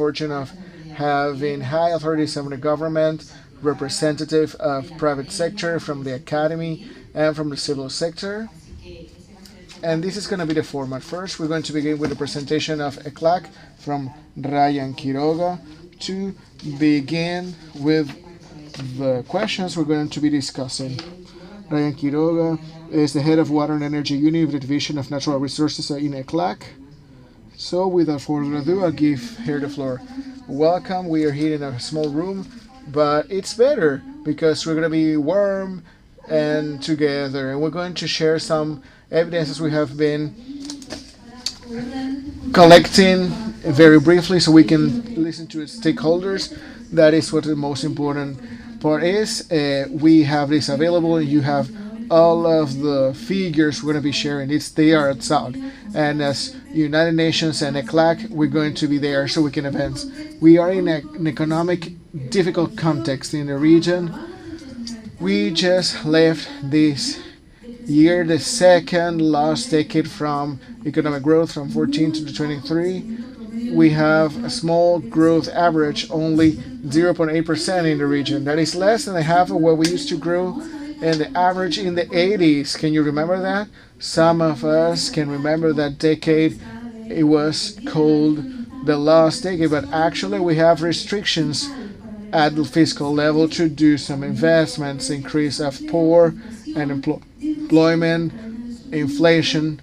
fortune of having high authorities from the government, representative of private sector, from the academy, and from the civil sector. And this is going to be the format. First, we're going to begin with a presentation of ECLAC from Ryan Quiroga to begin with the questions we're going to be discussing. Ryan Quiroga is the head of Water and Energy Unit of the Division of Natural Resources in ECLAC. So without further ado, I'll give her the floor. Welcome. We are here in a small room, but it's better because we're going to be warm and together, and we're going to share some evidences we have been collecting very briefly so we can listen to its stakeholders. That is what the most important part is. We have this available, and you have all of the figures we're going to be sharing. They are outside, and as United Nations and ECLAC, we're going to be there so we can advance. We are in an economic difficult context in the region. We just left this year, the second last decade from economic growth from 14 to 23. We have a small growth average, only 0.8% in the region. That is less than half of what we used to grow in the average in the 80s. Can you remember that? Some of us can remember that decade. It was called the lost decade, but actually we have restrictions at the fiscal level to do some investments, increase of poor and employment, inflation,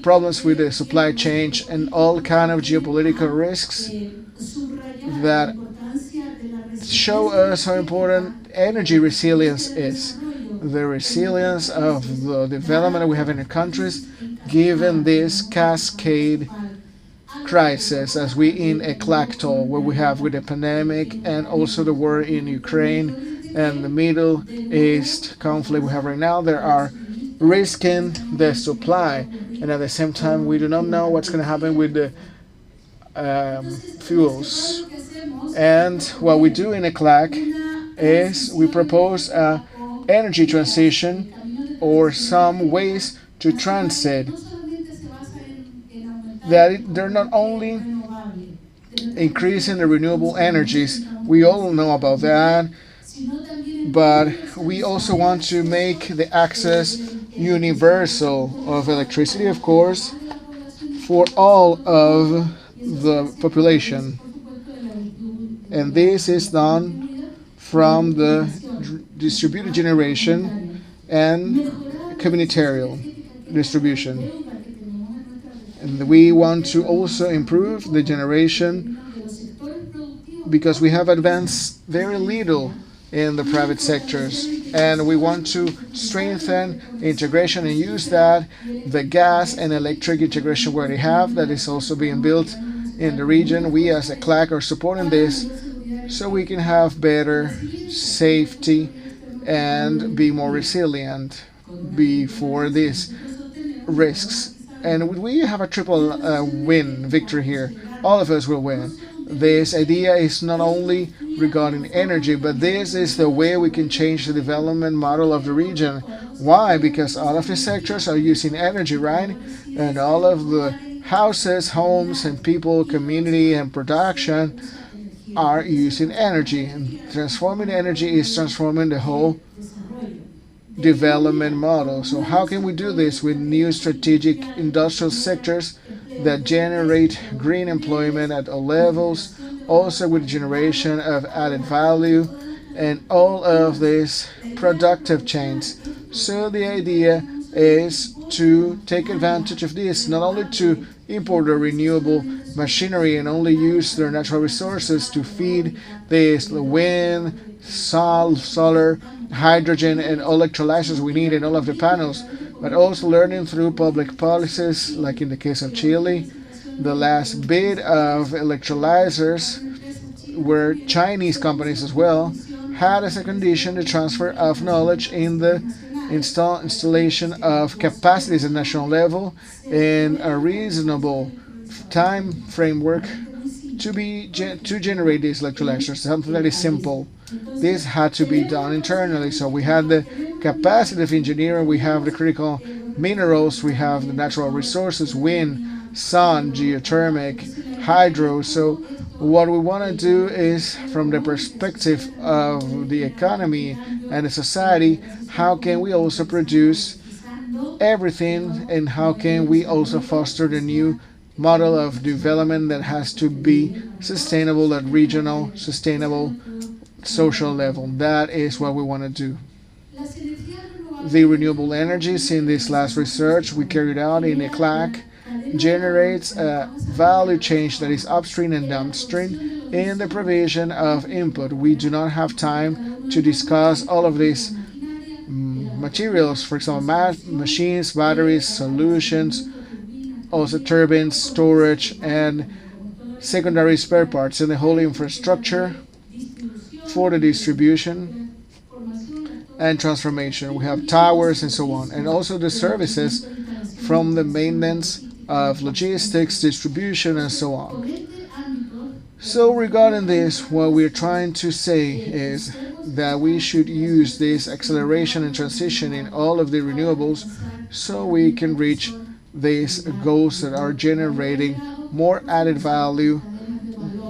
problems with the supply chain, and all kind of geopolitical risks that show us how important energy resilience is. The resilience of the development we have in the countries, given this cascade crisis as we in ECLAC told, where we have with the pandemic and also the war in Ukraine and the Middle East conflict we have right now. There are risking the supply, and at the same time we do not know what's going to happen with the fuels. And what we do in ECLAC is we propose a energy transition or some ways to transit that they're not only increasing the renewable energies, we all know about that, but we also want to make the access universal of electricity, of course, for all of the population. And this is done from the distributed generation and communitarial distribution. And we want to also improve the generation because we have advanced very little in the private sectors, and we want to strengthen integration and use that, the gas and electric integration we already have that is also being built in the region. We as ECLAC are supporting this so we can have better safety and be more resilient before these risks. And we have a triple victory here. All of us will win. This idea is not only regarding energy, but this is the way we can change the development model of the region. Why? Because all of the sectors are using energy, right? And all of the houses, homes, and people, community, and production are using energy. And transforming energy is transforming the whole development model. So how can we do this with new strategic industrial sectors that generate green employment at all levels, also with generation of added value and all of these productive chains? So the idea is to take advantage of this, not only to import the renewable machinery and only use their natural resources to feed this, the wind, solar, hydrogen, and electrolyzers we need in all of the panels, but also learning through public policies, like in the case of Chile. The last bit of electrolyzers were Chinese companies as well, had as a condition the transfer of knowledge in the installation of capacities at national level in a reasonable time framework to generate these electrolyzers, something that is simple. This had to be done internally, so we had the capacity of engineering, we have the critical minerals, we have the natural resources, wind, sun, geothermic, hydro, so What we want to do is, from the perspective of the economy and the society, how can we also produce everything, and how can we also foster the new model of development that has to be sustainable at regional, sustainable, social level. That is what we want to do. The renewable energies in this last research we carried out in ECLAC generates a value change that is upstream and downstream in the provision of input. We do not have time to discuss all of these materials, for example, machines, batteries, solutions, also turbines, storage, and secondary spare parts, and the whole infrastructure for the distribution and transformation. We have towers and so on, and also the services from the maintenance of logistics, distribution, and so on. So regarding this, what we're trying to say is that we should use this acceleration and transition in all of the renewables so we can reach these goals that are generating more added value,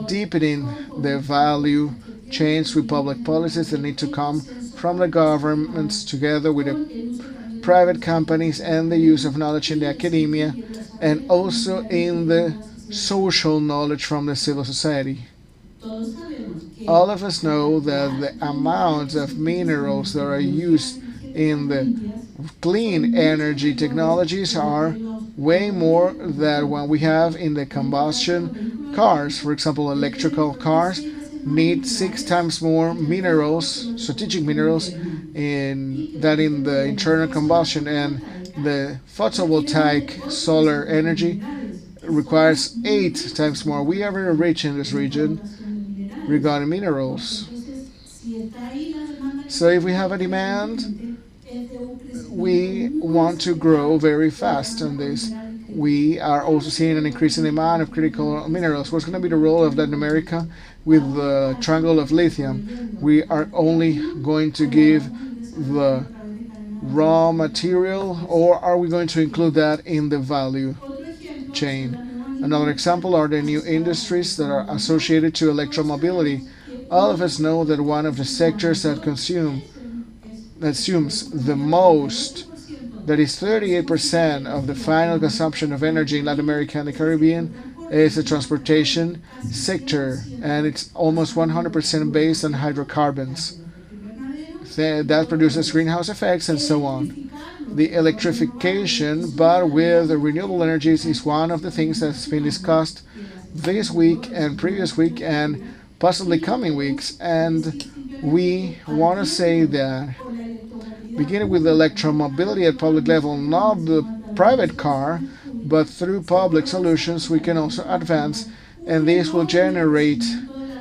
deepening the value chains with public policies that need to come from the governments together with the private companies and the use of knowledge in the academia, and also in the social knowledge from the civil society. All of us know that the amounts of minerals that are used in the clean energy technologies are way more than what we have in the combustion cars. For example, electrical cars need 6 times more minerals, strategic minerals, than in the internal combustion, and the photovoltaic solar energy requires 8 times more. We are very rich in this region regarding minerals. So if we have a demand, we want to grow very fast on this. We are also seeing an increase in the amount of critical minerals. What's going to be the role of Latin America with the triangle of lithium? We are only going to give the raw material, or are we going to include that in the value chain? Another example are the new industries that are associated to electromobility. All of us know that one of the sectors that consumes the most, that is 38% of the final consumption of energy in Latin America and the Caribbean, is the transportation sector, and it's almost 100% based on hydrocarbons. That produces greenhouse effects and so on. The electrification, but with the renewable energies, is one of the things that's been discussed this week and previous week and possibly coming weeks. And we want to say that beginning with electromobility at public level, not the private car, but through public solutions, we can also advance, and this will generate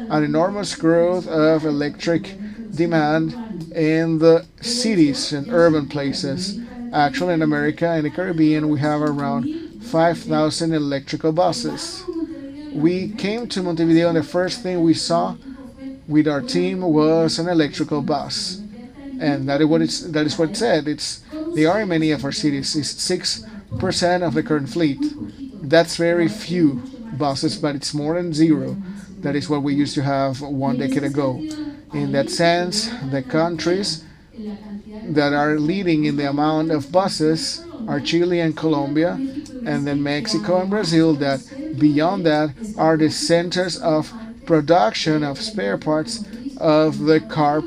an enormous growth of electric demand in the cities and urban places. Actually, in America and the Caribbean, we have around 5,000 electrical buses. We came to Montevideo, and the first thing we saw with our team was an electrical bus. And that is what it said. They are in many of our cities. It's 6% of the current fleet. That's very few buses, but it's more than zero. That is what we used to have 1 decade ago. In that sense, the countries that are leading in the amount of buses are Chile and Colombia, and then Mexico and Brazil, that beyond that are the centers of production of spare parts of the car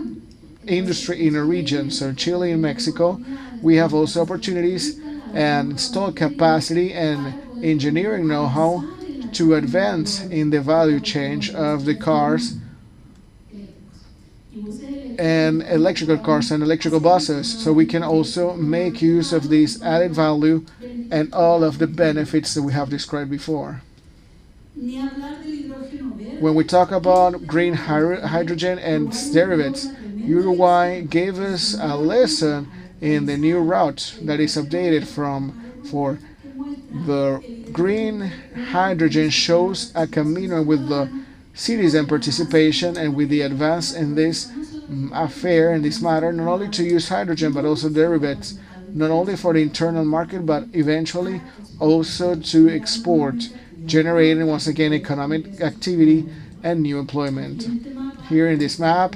industry in a region. So Chile and Mexico, we have also opportunities and installed capacity and engineering know-how to advance in the value chain of the cars and electrical cars and electrical buses, so we can also make use of this added value and all of the benefits that we have described before. When we talk about green hydrogen and its derivatives, Uruguay gave us a lesson in the new route that is updated for the green hydrogen shows a camino with the citizen participation and with the advance in this affair, in this matter, not only to use hydrogen but also derivatives, not only for the internal market but eventually also to export, generating once again economic activity and new employment. Here in this map,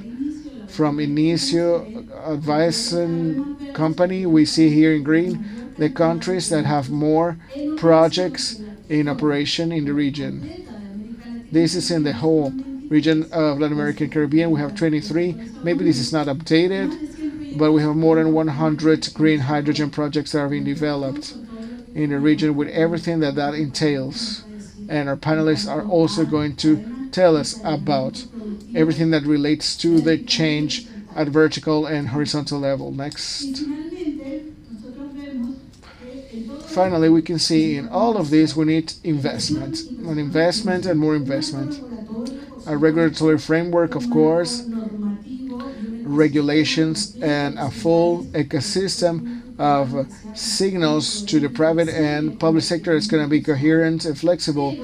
from Inicio Advising Company, we see here in green the countries that have more projects in operation in the region. This is in the whole region of Latin America and Caribbean. We have 23. Maybe this is not updated, but we have more than 100 green hydrogen projects that are being developed in the region with everything that that entails. And our panelists are also going to tell us about everything that relates to the change at vertical and horizontal level. Next. Finally, we can see in all of this we need investment, and more investment. A regulatory framework, of course, regulations, and a full ecosystem of signals to the private and public sector is going to be coherent and flexible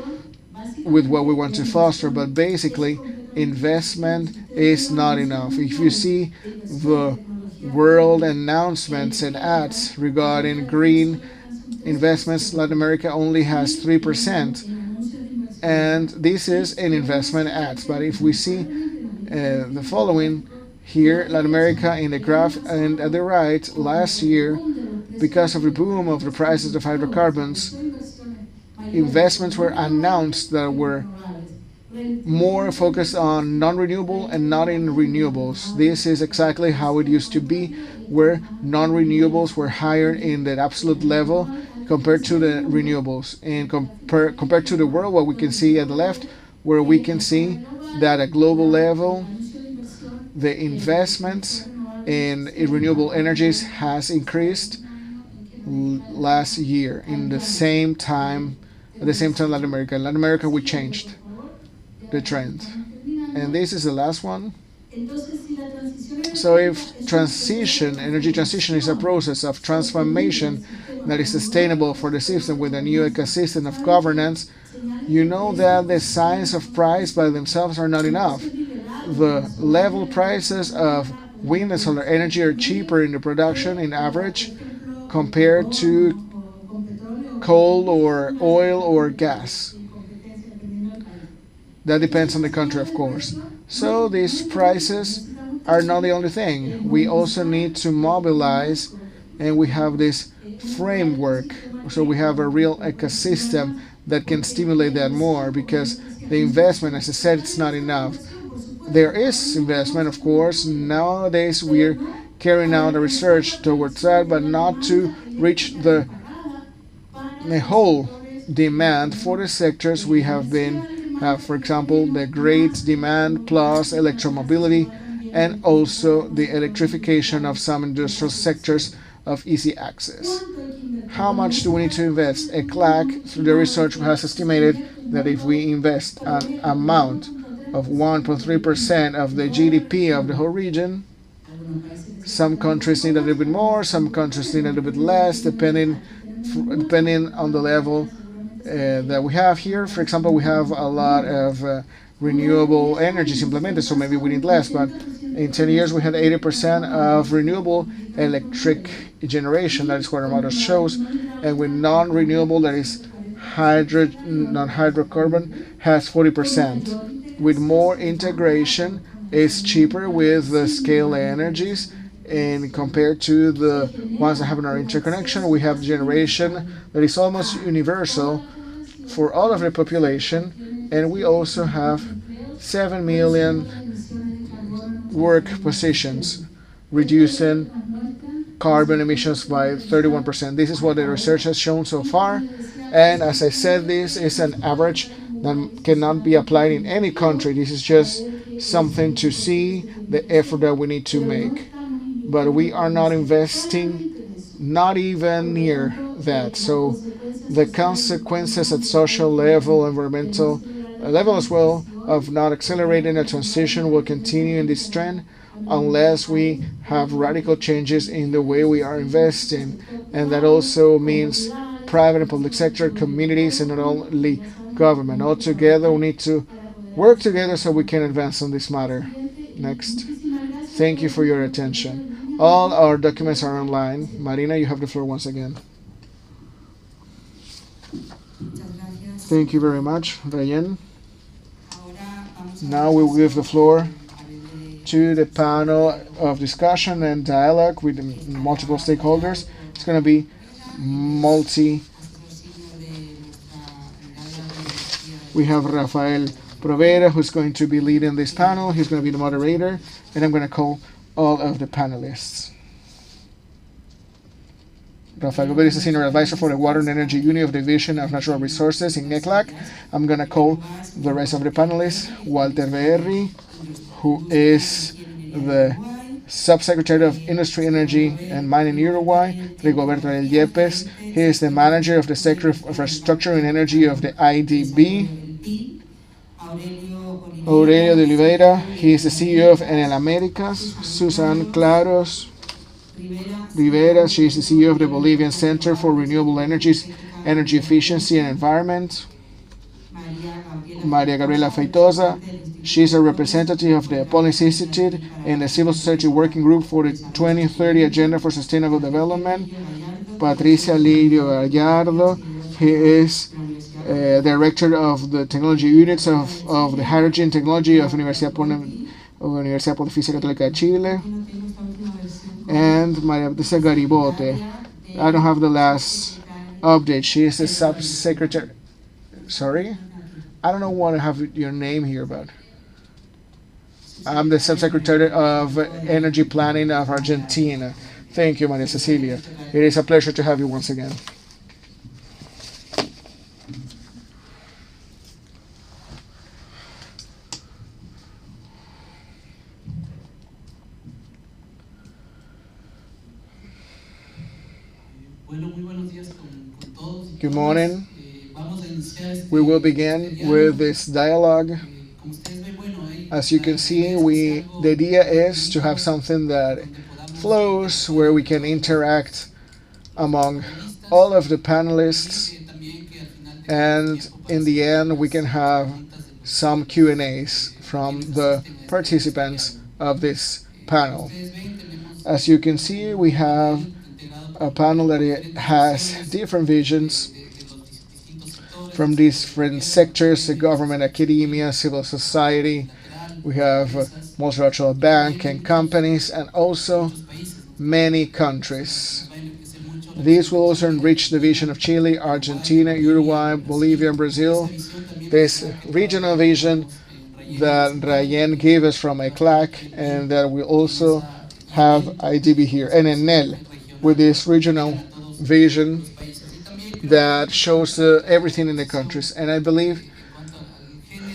with what we want to foster. But basically, investment is not enough. If you see the world announcements and ads regarding green investments, Latin America only has 3%. And this is an investment ads. But if we see the following here, Latin America in the graph and at the right, last year, because of the boom of the prices of hydrocarbons, investments were announced that were more focused on non-renewable and not in renewables. This is exactly how it used to be, where non-renewables were higher in the absolute level compared to the renewables. And compared to the world, what we can see at the left, where we can see that at global level, the investments in renewable energies has increased last year in the same time. At the same time, Latin America. In Latin America, we changed the trend. And this is the last one. So if energy transition is a process of transformation that is sustainable for the system with a new ecosystem of governance, you know that the signs of price by themselves are not enough. The level prices of wind and solar energy are cheaper in the production in average compared to coal or oil or gas. That depends on the country, of course. So these prices are not the only thing. We also need to mobilize, and we have this framework. So we have a real ecosystem that can stimulate that more, because the investment, as I said, it's not enough. There is investment, of course. Nowadays we're carrying out a research towards that, but not to reach the whole demand for the sectors we have for example, the great demand plus electromobility, and also the electrification of some industrial sectors of easy access. How much do we need to invest? ECLAC, through the research, has estimated that if we invest an amount of 1.3% of the GDP of the whole region, some countries need a little bit more, some countries need a little bit less, depending on the level that we have here. For example, we have a lot of renewable energies implemented, so maybe we need less, but in 10 years we had 80% of renewable electric generation. That is what our model shows. And with non-renewable, that is non-hydrocarbon, has 40%. With more integration, it's cheaper with the scale energies, and compared to the ones that have in our interconnection, we have generation that is almost universal for all of the population, and we also have 7 million work positions, reducing carbon emissions by 31%. This is what the research has shown so far, and as I said, this is an average that cannot be applied in any country. This is just something to see the effort that we need to make. But we are not investing, not even near that. So the consequences at social level, environmental level as well, of not accelerating a transition will continue in this trend unless we have radical changes in the way we are investing. And that also means private and public sector, communities, and not only government. All together, we need to work together so we can advance on this matter. Next. Thank you for your attention. All our documents are online. Marina, you have the floor once again. Thank you very much, Rayen. Now we will give the floor to the panel of discussion and dialogue with multiple stakeholders. It's going to be multi. We have Rafael Provera, who's going to be leading this panel. He's going to be the moderator, and I'm going to call all of the panelists. Rafael Provera is the Senior Advisor for the Water and Energy Unit of the Division of Natural Resources in ECLAC. I'm going to call the rest of the panelists. Walter Berry, who is the Subsecretary of Industry, Energy and Mining in Uruguay. Rigoberto Del Yepes, he is the Manager of the Sector of Infrastructure and Energy of the IDB. Aurelio de Oliveira, he is the CEO of Enel Americas. Susan Claros Rivera, she is the CEO of the Bolivian Center for Renewable Energies, Energy Efficiency and Environment. Maria Gabriela Feitosa, she is a representative of the Policy Institute and the Civil Society Working Group for the 2030 Agenda for Sustainable Development. Patricia Lirio Gallardo, he is Director of the Technology Units of the Hydrogen Technology of Universidad Pontificia Católica de Chile. And Maria Patricia Garibote, I don't have the last update. She is the subsecretary. Sorry? I don't know what I have your name here, but I'm the subsecretary of Energy Planning of Argentina. Thank you, Maria Cecilia. It is a pleasure to have you once again. Good morning. We will begin with this dialogue. As you can see, the idea is to have something that flows where we can interact among all of the panelists, and in the end we can have some Q&As from the participants of this panel. As you can see, we have a panel that has different visions from different sectors: the government, academia, civil society. We have multilateral bank and companies, and also many countries. These will also enrich the vision of Chile, Argentina, Uruguay, Bolivia, and Brazil. This regional vision that Rayen gave us from ECLAC, and that we also have IDB here, and Enel, with this regional vision that shows everything in the countries. And I believe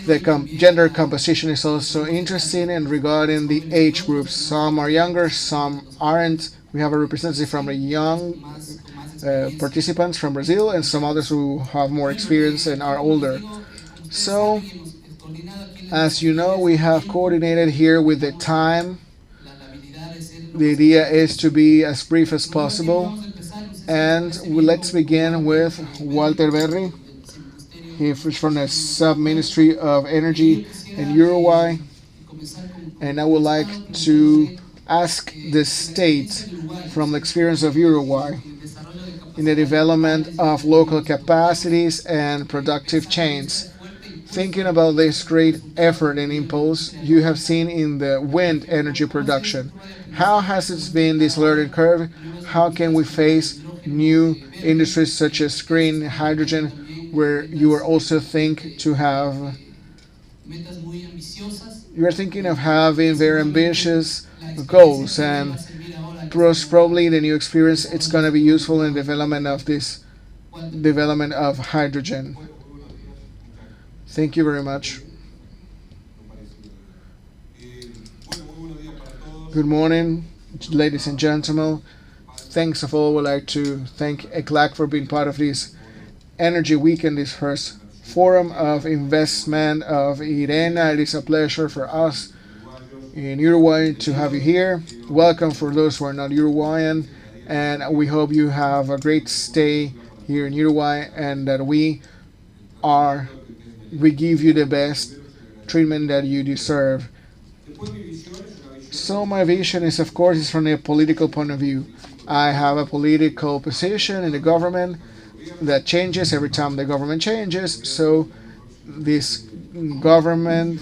the gender composition is also interesting, and regarding the age groups, some are younger, some aren't. We have a representative from the young participants from Brazil, and some others who have more experience and are older. So, as you know, we have coordinated here with the time. The idea is to be as brief as possible. And let's begin with Walter Berry. He's from the Sub-Ministry of Energy in Uruguay. And I would like to ask the state, from the experience of Uruguay, in the development of local capacities and productive chains. Thinking about this great effort and impulse you have seen in the wind energy production, how has it been this learning curve? How can we face new industries such as green hydrogen, where you are also thinking of having very ambitious goals, and probably the new experience it's going to be useful in development of hydrogen. Thank you very much. Good morning, ladies and gentlemen. Thanks of all, I would like to thank ECLAC for being part of this Energy Weekend, this first forum of investment of IRENA. It is a pleasure for us in Uruguay to have you here. Welcome for those who are not Uruguayan, and we hope you have a great stay here in Uruguay, and that we give you the best treatment that you deserve. So my vision is, of course, from a political point of view. I have a political position in the government that changes every time the government changes. So this government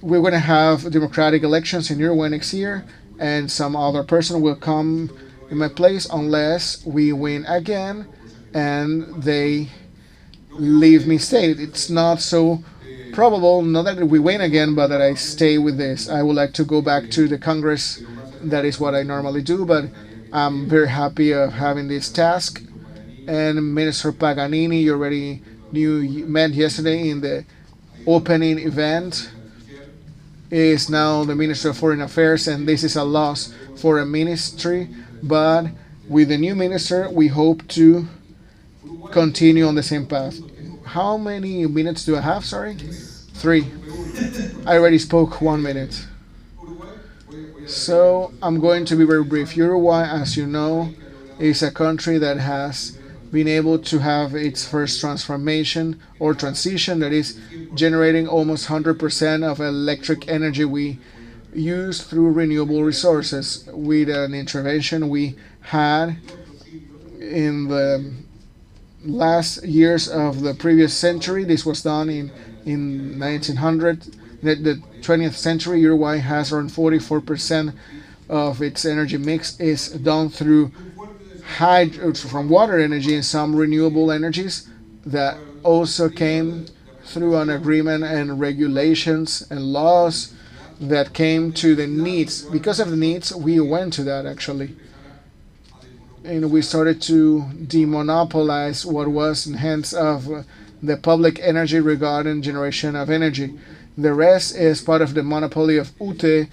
we're going to have democratic elections in Uruguay next year, and some other person will come in my place unless we win again and they leave me stay. It's not so probable, not that we win again, but that I stay with this. I would like to go back to the Congress. That is what I normally do, but I'm very happy of having this task. And Minister Paganini, you already met yesterday in the opening event, is now the Minister of Foreign Affairs, and this is a loss for a ministry. But with the new minister, we hope to continue on the same path. How many minutes do I have? Sorry? 3. I already spoke 1 minute. So I'm going to be very brief. Uruguay, as you know, is a country that has been able to have its first transformation or transition, that is generating almost 100% of electric energy we use through renewable resources, with an intervention we had in the last years of the previous century. This was done in 1900. The 20th century, Uruguay has around 44% of its energy mix is done through from water energy and some renewable energies that also came through an agreement and regulations and laws that came to the needs. Because of the needs, we went to that actually. And we started to demonopolize what was in hands of the public energy regarding generation of energy. The rest is part of the monopoly of UTE,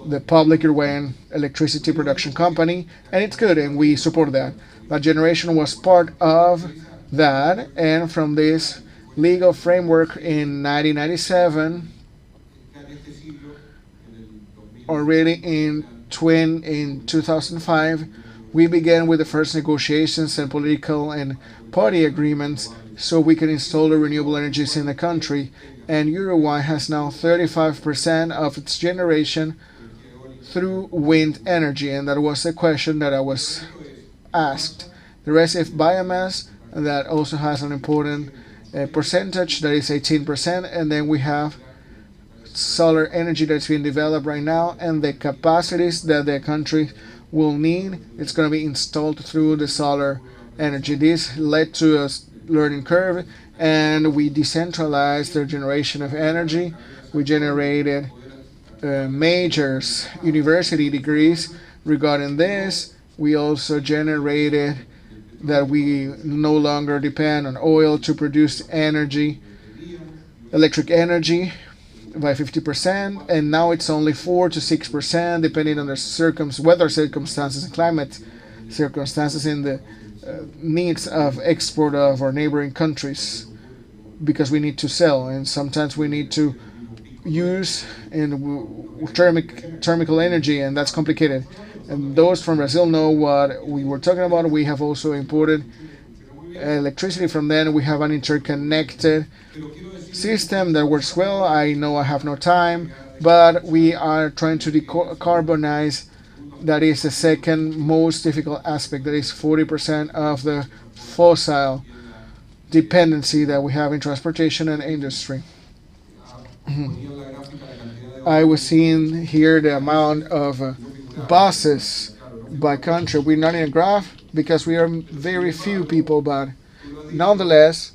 the public Uruguayan electricity production company, and it's good, and we support that. But generation was part of that, and from this legal framework in 1997, already in 2005, we began with the first negotiations and political and party agreements so we can install the renewable energies in the country. And Uruguay has now 35% of its generation through wind energy, and that was the question that I was asked. The rest is biomass, that also has an important percentage, that is 18%, and then we have solar energy that's being developed right now, and the capacities that the country will need, it's going to be installed through the solar energy. This led to a learning curve, and we decentralized the generation of energy. We generated majors university degrees regarding this. We also generated that we no longer depend on oil to produce energy, electric energy, by 50%, and now it's only 4 to 6%, depending on the weather circumstances and climate circumstances, in the needs of export of our neighboring countries, because we need to sell, and sometimes we need to use thermal energy, and that's complicated. And those from Brazil know what we were talking about. We have also imported electricity from them. We have an interconnected system that works well. I know I have no time, but we are trying to decarbonize. That is the second most difficult aspect. That is 40% of the fossil dependency that we have in transportation and industry. I was seeing here the amount of buses by country. We're not in a graph because we are very few people, but nonetheless,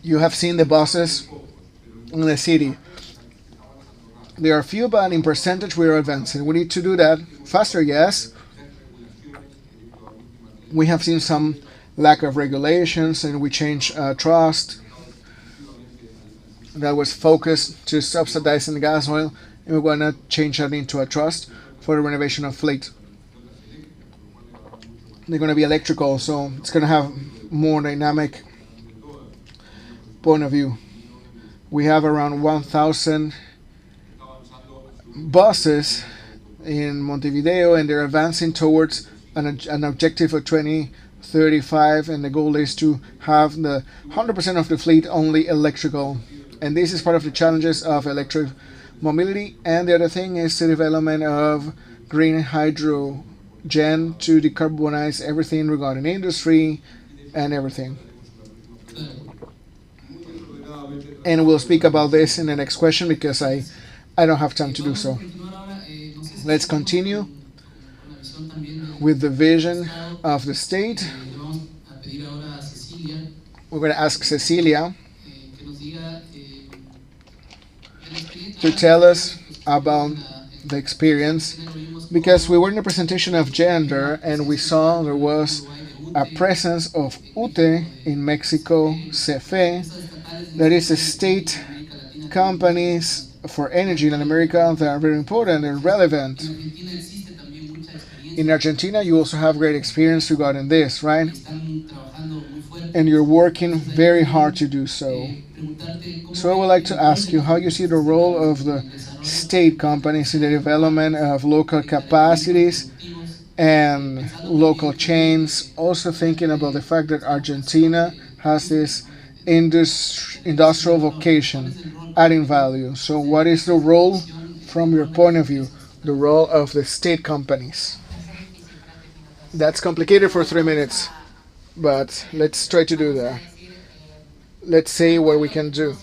you have seen the buses in the city. There are few, but in percentage we are advancing. We need to do that faster, yes. We have seen some lack of regulations, and we changed trust that was focused to subsidizing the gas oil, and we're going to change that into a trust for the renovation of fleet. They're going to be electrical, so it's going to have more dynamic point of view. We have around 1,000 buses in Montevideo, and they're advancing towards an objective of 2035, and the goal is to have the 100% of the fleet only electrical. And this is part of the challenges of electric mobility. And the other thing is the development of green hydrogen to decarbonize everything regarding industry and everything. And we'll speak about this in the next question because I don't have time to do so. Let's continue with the vision of the state. We're going to ask Cecilia to tell us about the experience, because we were in a presentation of gender and we saw there was a presence of UTE in Mexico, CFE, that is the state companies for energy in America that are very important and relevant. In Argentina, you also have great experience regarding this, right? And you're working very hard to do so. So I would like to ask you how you see the role of the state companies in the development of local capacities and local chains, also thinking about the fact that Argentina has this industrial vocation, adding value. So what is the role, from your point of view, the role of the state companies? That's complicated for 3 minutes, but let's try to do that. Let's see what we can do.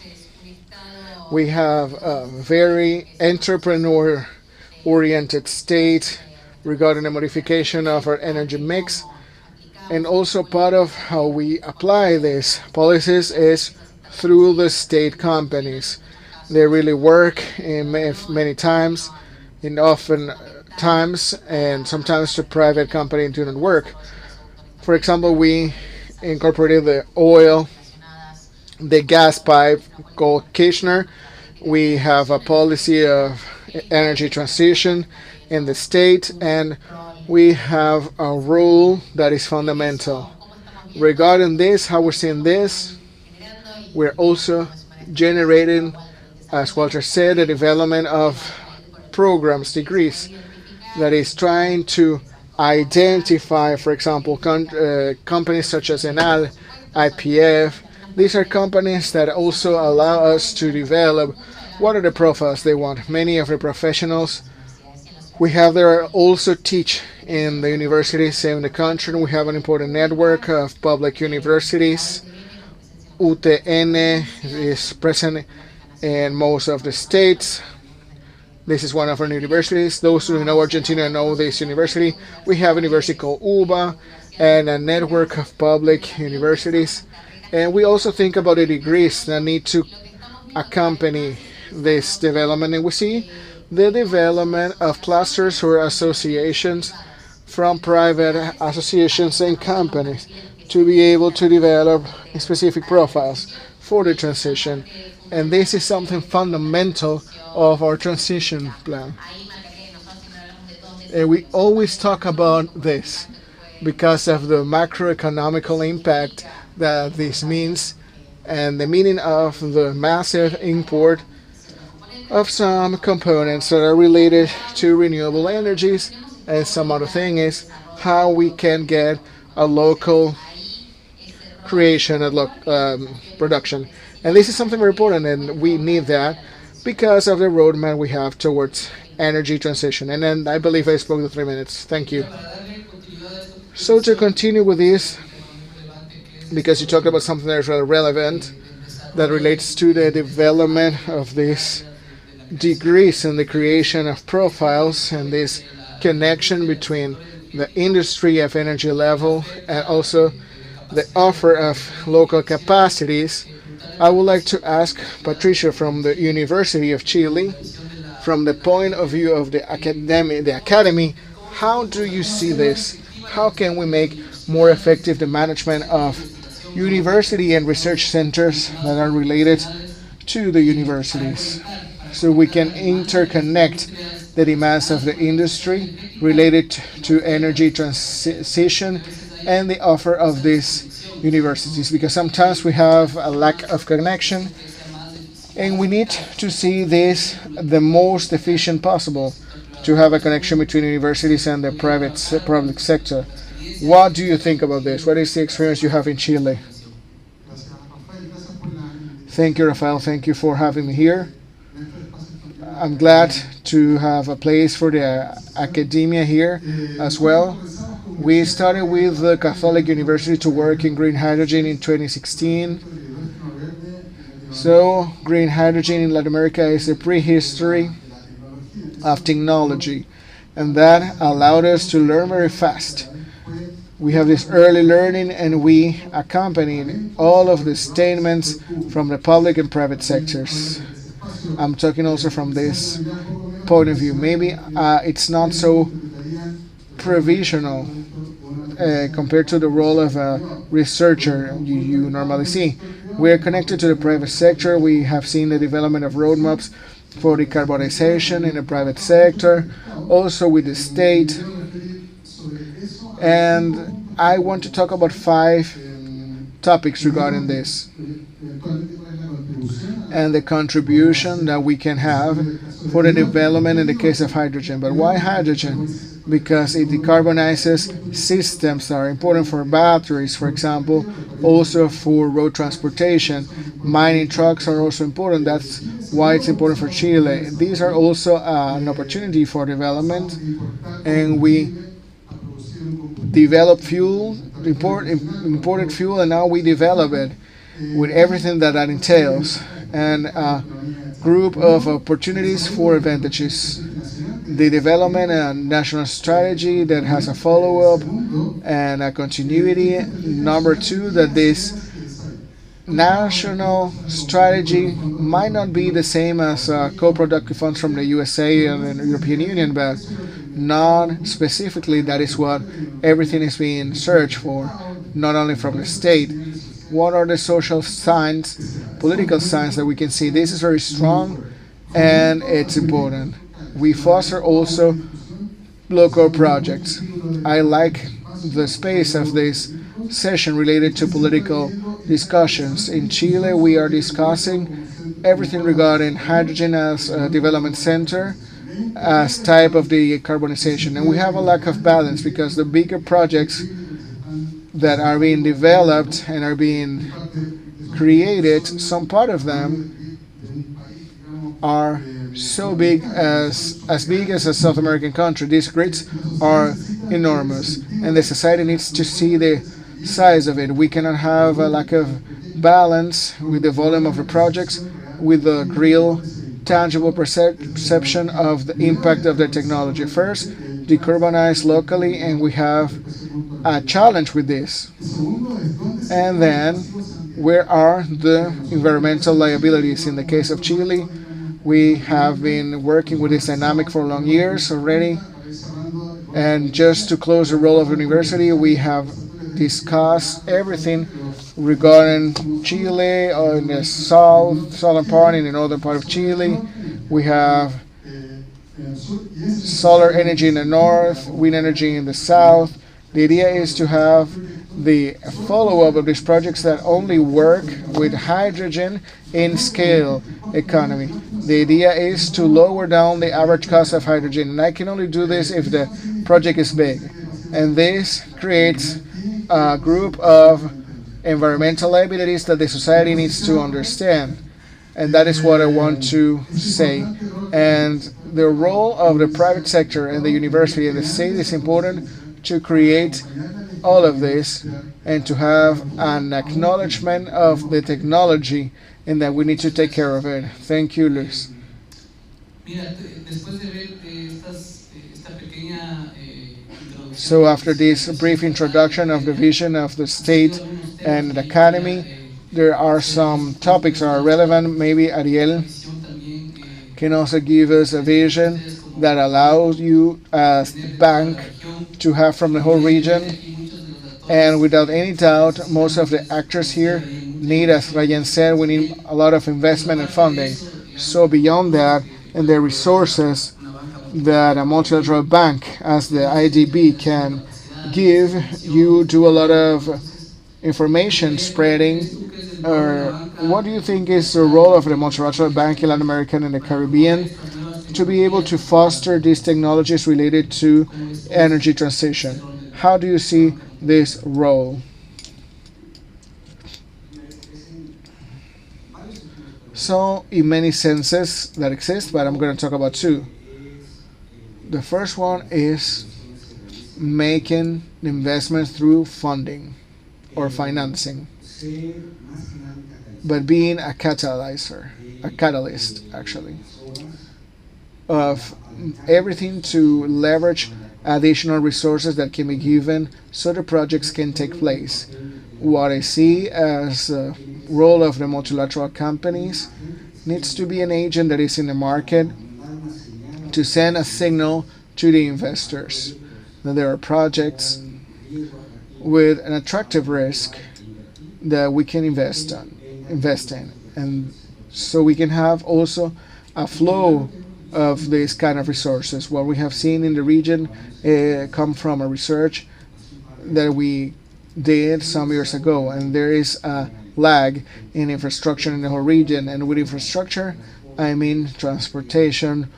We have a very entrepreneur-oriented state regarding the modification of our energy mix, and also part of how we apply these policies is through the state companies. They really work in many times, in often times, and sometimes the private company do not work. For example, we incorporated the oil, the gas pipe called Kirchner. We have a policy of energy transition in the state, and we have a rule that is fundamental. Regarding this, how we're seeing this, we're also generating, as Walter said, the development of programs, degrees, that is trying to identify, for example, companies such as Enal, IPF. These are companies that also allow us to develop what are the profiles they want. Many of the professionals we have there also teach in the universities in the country. We have an important network of public universities. UTN is present in most of the states. This is one of our universities. Those who know Argentina know this university. We have a university called UBA and a network of public universities. And we also think about the degrees that need to accompany this development. And we see the development of clusters or associations from private associations and companies to be able to develop specific profiles for the transition. And this is something fundamental of our transition plan. And we always talk about this because of the macroeconomical impact that this means and the meaning of the massive import of some components that are related to renewable energies, and some other thing is how we can get a local creation and production. And this is something very important, and we need that because of the roadmap we have towards energy transition. And then I believe I spoke the 3 minutes. Thank you. So to continue with this, because you talked about something that is rather relevant, that relates to the development of these degrees and the creation of profiles and this connection between the industry of energy level and also the offer of local capacities. I would like to ask Patricia from the University of Chile, from the point of view of the academy, how do you see this? How can we make more effective the management of university and research centers that are related to the universities, so we can interconnect the demands of the industry related to energy transition and the offer of these universities, because sometimes we have a lack of connection and we need to see this the most efficient possible to have a connection between universities and the public sector. What do you think about this? What is the experience you have in Chile? Thank you, Rafael. Thank you for having me here. I'm glad to have a place for the academia here as well. We started with the Catholic University to work in green hydrogen in 2016. So green hydrogen in Latin America is a prehistory of technology, and that allowed us to learn very fast. We have this early learning, and we accompanied all of the statements from the public and private sectors. I'm talking also from this point of view. Maybe it's not so provisional compared to the role of a researcher you normally see. We are connected to the private sector. We have seen the development of roadmaps for decarbonization in the private sector, also with the state. And I want to talk about 5 topics regarding this and the contribution that we can have for the development in the case of hydrogen. But why hydrogen? Because it decarbonizes systems that are important for batteries, for example, also for road transportation. Mining trucks are also important. That's why it's important for Chile. These are also an opportunity for development, and we develop fuel, imported fuel, and now we develop it with everything that entails, and a group of opportunities for advantages. The development and national strategy that has a follow-up and a continuity. Number 2, that this national strategy might not be the same as co-productive funds from the USA and the European Union, but not specifically that is what everything is being searched for, not only from the state. What are the social signs, political signs that we can see? This is very strong and it's important. We foster also local projects. I like the space of this session related to political discussions. In Chile, we are discussing everything regarding hydrogen as a development center, as type of decarbonization. And we have a lack of balance because the bigger projects that are being developed and are being created, some part of them are so big as big as a South American country. These grids are enormous, and the society needs to see the size of it. We cannot have a lack of balance with the volume of the projects, with the real tangible perception of the impact of the technology. First, decarbonize locally, and we have a challenge with this. And then, where are the environmental liabilities? In the case of Chile, we have been working with this dynamic for long years already. And just to close the role of the university, we have discussed everything regarding Chile in the southern part, in the northern part of Chile. We have solar energy in the north, wind energy in the south. The idea is to have the follow-up of these projects that only work with hydrogen in scale economy. The idea is to lower down the average cost of hydrogen, and I can only do this if the project is big. And this creates a group of environmental liabilities that the society needs to understand. And that is what I want to say. And the role of the private sector and the university and the state is important to create all of this and to have an acknowledgement of the technology and that we need to take care of it. Thank you, Luis. So after this brief introduction of the vision of the state and the academy, there are some topics that are relevant. Maybe Ariel can also give us a vision that allows you as the bank to have from the whole region. And without any doubt, most of the actors here need, as Ryan said, we need a lot of investment and funding. So beyond that, and the resources that a multilateral bank as the IDB can give, you do a lot of information spreading. What do you think is the role of the multilateral bank in Latin America and the Caribbean to be able to foster these technologies related to energy transition? How do you see this role? So, in many senses that exist, but I'm going to talk about 2. The first one is making investments through funding or financing. but being a catalyst actually, of everything to leverage additional resources that can be given so the projects can take place. What I see as a role of the multilateral companies needs to be an agent that is in the market to send a signal to the investors that there are projects with an attractive risk that we can invest in, and so we can have also a flow of these kind of resources. What we have seen in the region come from a research that we did some years ago, and there is a lag in infrastructure in the whole region. And with infrastructure, I mean transportation,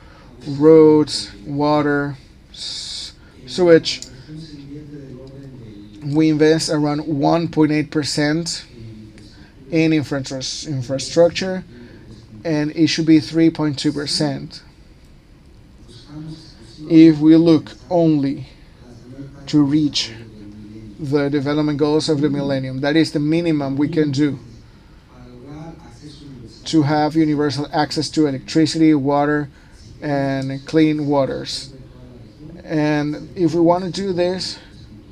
roads, water, sewage. We invest around 1.8% in infrastructure, and it should be 3.2%. If we look only to reach the development goals of the millennium, that is the minimum we can do to have universal access to electricity, water, and clean waters. And if we want to do this,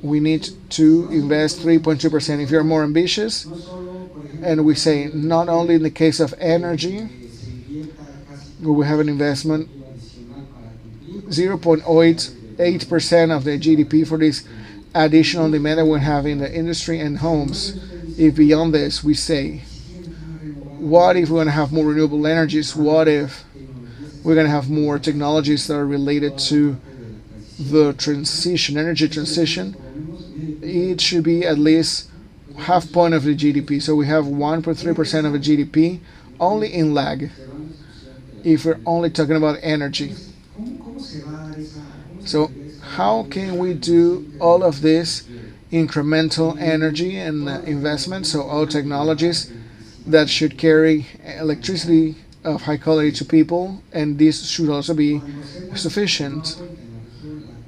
we need to invest 3.2%. If you're more ambitious, and we say not only in the case of energy, we will have an investment 0.8% of the GDP for this additional demand that we have in the industry and homes. If beyond this we say, what if we're going to have more renewable energies? What if we're going to have more technologies that are related to the energy transition? It should be at least half point of the GDP. So we have 1.3% of the GDP only in lag, if we're only talking about energy. So how can we do all of this incremental energy and investment? So all technologies that should carry electricity of high quality to people, and this should also be sufficient.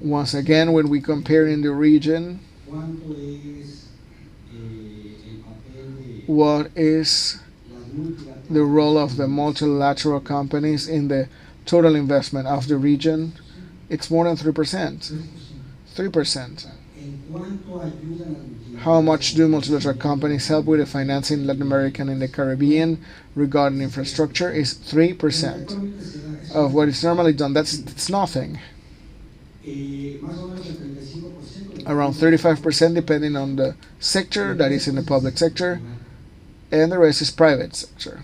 Once again, when we compare in the region, what is the role of the multilateral companies in the total investment of the region? It's more than 3%. 3%. How much do multilateral companies help with the financing in Latin America and in the Caribbean regarding infrastructure? Is 3% of what is normally done. That's nothing. Around 35% depending on the sector, that is in the public sector, and the rest is private sector.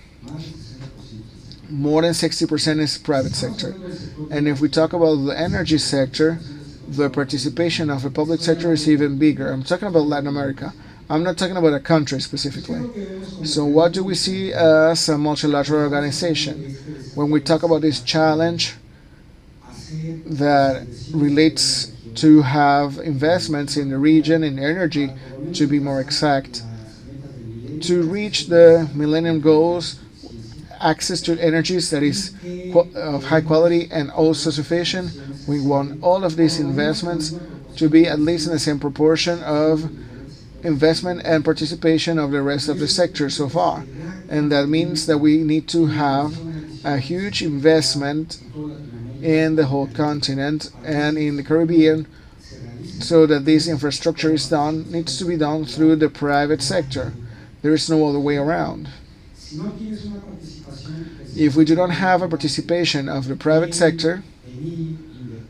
More than 60% is private sector. And if we talk about the energy sector, the participation of the public sector is even bigger. I'm talking about Latin America. I'm not talking about a country specifically. So what do we see as a multilateral organization? When we talk about this challenge that relates to have investments in the region, in energy, to be more exact, to reach the Millennium Goals, access to energies that is of high quality and also sufficient. We want all of these investments to be at least in the same proportion of investment and participation of the rest of the sector so far. And that means that we need to have a huge investment in the whole continent and in the Caribbean, so that this infrastructure needs to be done through the private sector. There is no other way around. If we do not have a participation of the private sector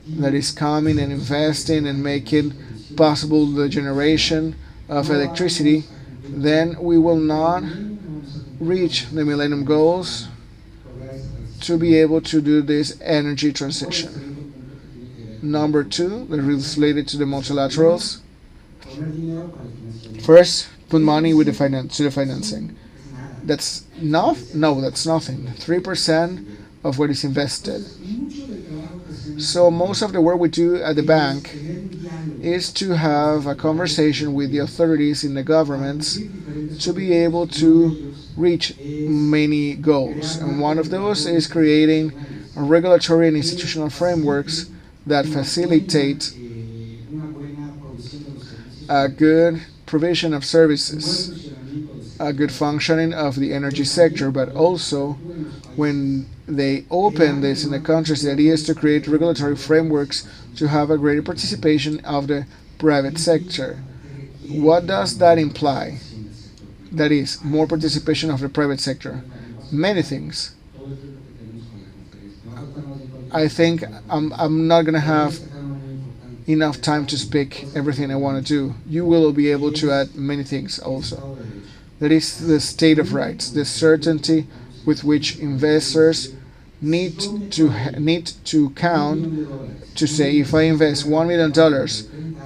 that is coming and investing and making possible the generation of electricity, then we will not reach the Millennium Goals to be able to do this energy transition. Number two, that is related to the multilaterals. First, put money with the financing. That's enough? No, that's nothing. 3% of what is invested. So most of the work we do at the bank is to have a conversation with the authorities in the governments to be able to reach many goals. And one of those is creating regulatory and institutional frameworks that facilitate a good provision of services. a good functioning of the energy sector, but also when they open this in the countries, the idea is to create regulatory frameworks to have a greater participation of the private sector. What does that imply? That is, more participation of the private sector. Many things. I think I'm not going to have enough time to speak everything I want to do. You will be able to add many things also. That is the state of rights, the certainty with which investors need to count to say, if I invest $1 million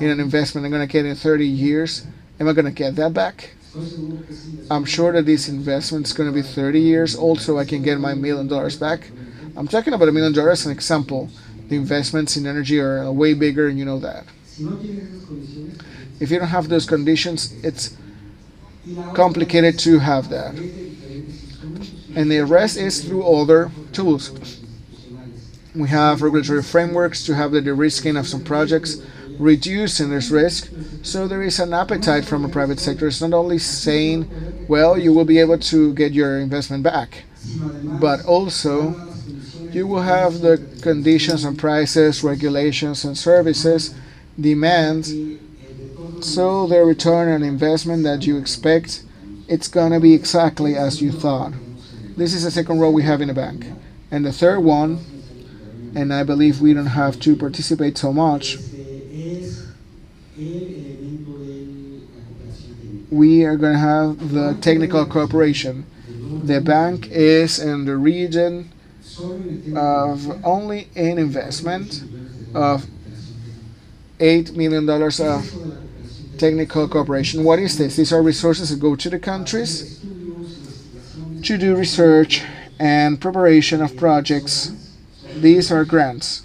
in an investment I'm going to get in 30 years, am I going to get that back? I'm sure that this investment is going to be 30 years old, so I can get my $1 million back. I'm talking about $1 million as an example. The investments in energy are way bigger, and you know that. If you don't have those conditions, it's complicated to have that. And the rest is through other tools. We have regulatory frameworks to have the de-risking of some projects, reducing this risk, so there is an appetite from the private sector. It's not only saying, well, you will be able to get your investment back, but also you will have the conditions and prices, regulations and services, demands, so the return on investment that you expect, it's going to be exactly as you thought. This is the second role we have in a bank. And the third one, and I believe we don't have to participate so much, we are going to have the technical cooperation. The bank is in the region of only an investment of $8 million of technical cooperation. What is this? These are resources that go to the countries to do research and preparation of projects. These are grants.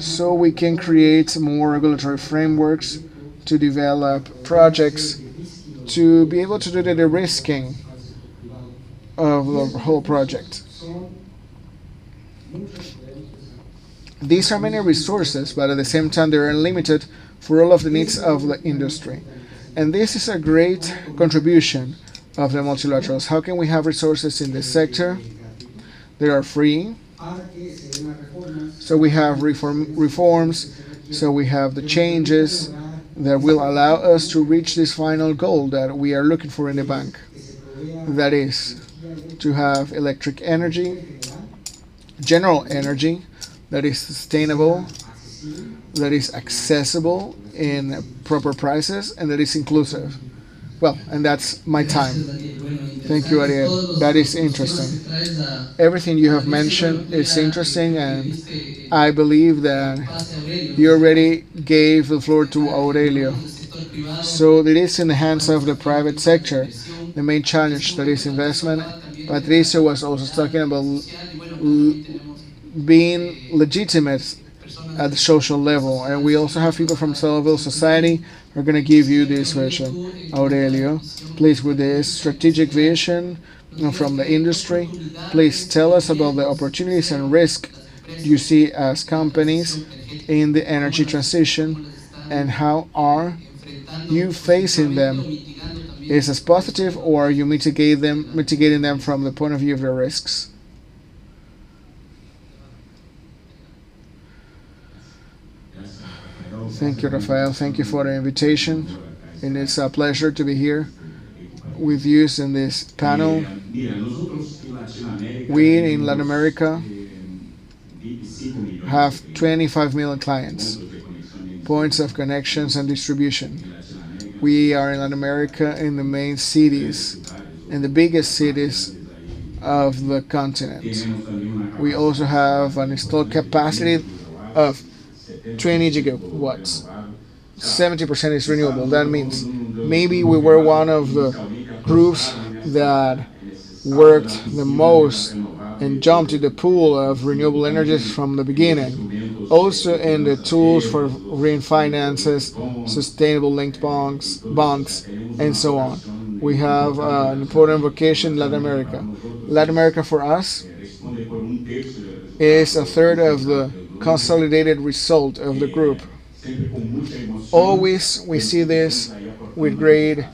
So we can create more regulatory frameworks to develop projects to be able to do the de-risking of the whole project. These are many resources, but at the same time they are unlimited for all of the needs of the industry. And this is a great contribution of the multilaterals. How can we have resources in this sector that are free? So we have reforms, so we have the changes that will allow us to reach this final goal that we are looking for in the bank. That is, to have electric energy, general energy that is sustainable, that is accessible in proper prices, and that is inclusive. Well, and that's my time. Thank you, Ariel. That is interesting. Everything you have mentioned is interesting, and I believe that you already gave the floor to Aurelio. So it is in the hands of the private sector, the main challenge, that is investment. Patricio was also talking about being legitimate at the social level, and we also have people from civil society who are going to give you this version. Aurelio, please, with this strategic vision from the industry, please tell us about the opportunities and risk you see as companies in the energy transition, and how are you facing them? Is as positive, or are you mitigating them from the point of view of the risks? Thank you, Rafael. Thank you for the invitation. And it's a pleasure to be here with you in this panel. We in Latin America have 25 million clients, points of connections and distribution. We are in Latin America in the main cities, in the biggest cities of the continent. We also have an installed capacity of 20 gigawatts. 70% is renewable. That means maybe we were one of the groups that worked the most and jumped in the pool of renewable energies from the beginning. Also in the tools for green finances, sustainable linked bonds, and so on. We have an important vocation in Latin America. Latin America for us is a third of the consolidated result of the group. Always we see this with great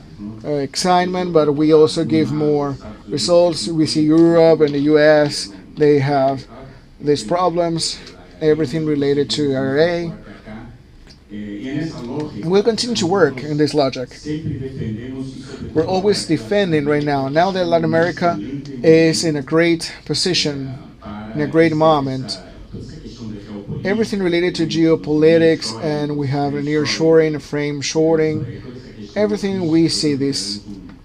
excitement, but we also give more results. We see Europe and the US, they have these problems, everything related to RA. And we'll continue to work in this logic. We're always defending right now. Now that Latin America is in a great position, in a great moment, everything related to geopolitics, and we have a near shoring, a frame shorting, everything we see this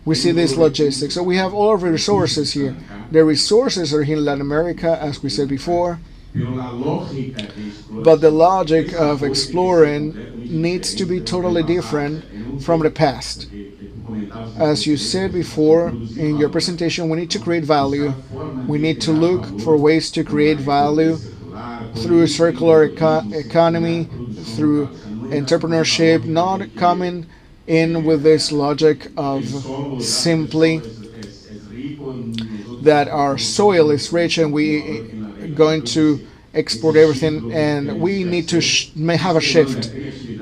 logistics. So we have all of the resources here. The resources are here in Latin America, as we said before, but the logic of exploring needs to be totally different from the past. As you said before in your presentation, we need to create value. We need to look for ways to create value through a circular economy, through entrepreneurship, not coming in with this logic of simply that our soil is rich and we going to export everything, and we need to have a shift,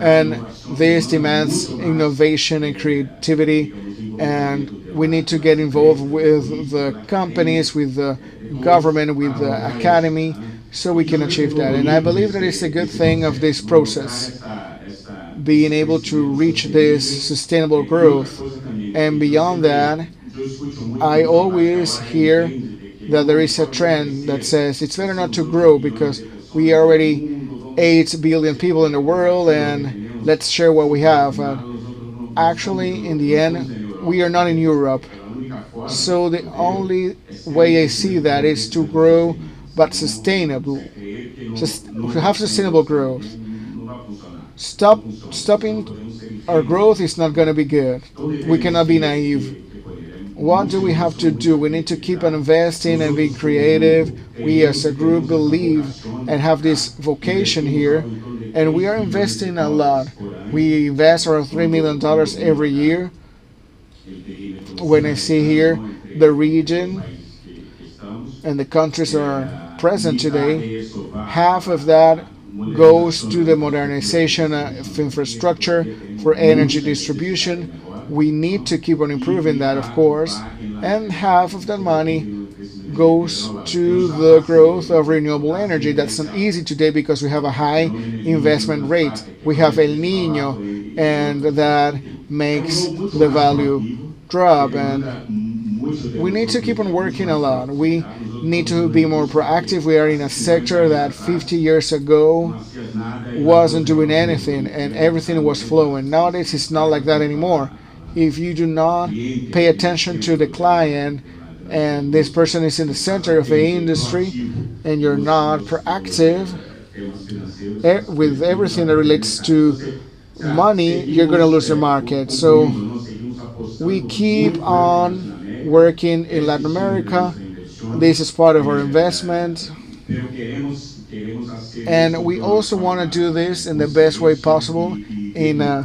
and this demands innovation and creativity, and we need to get involved with the companies, with the government, with the academy, so we can achieve that. And I believe that it's a good thing of this process, being able to reach this sustainable growth. And beyond that, I always hear that there is a trend that says it's better not to grow because we are already 8 billion people in the world and let's share what we have. Actually, in the end, we are not in Europe. So the only way I see that is to grow, but sustainable. To have sustainable growth. Stopping our growth is not going to be good. We cannot be naive. What do we have to do? We need to keep on investing and being creative. We as a group believe and have this vocation here, and we are investing a lot. We invest around $3 million every year. When I see here the region and the countries that are present today, half of that goes to the modernization of infrastructure for energy distribution. We need to keep on improving that, of course, and half of that money goes to the growth of renewable energy. That's not easy today because we have a high investment rate. We have El Nino, and that makes the value drop, and we need to keep on working a lot. We need to be more proactive. We are in a sector that 50 years ago wasn't doing anything and everything was flowing. Nowadays it's not like that anymore. If you do not pay attention to the client and this person is in the center of the industry and you're not proactive with everything that relates to money, you're going to lose the market. So we keep on working in Latin America. This is part of our investment. And we also want to do this in the best way possible, in a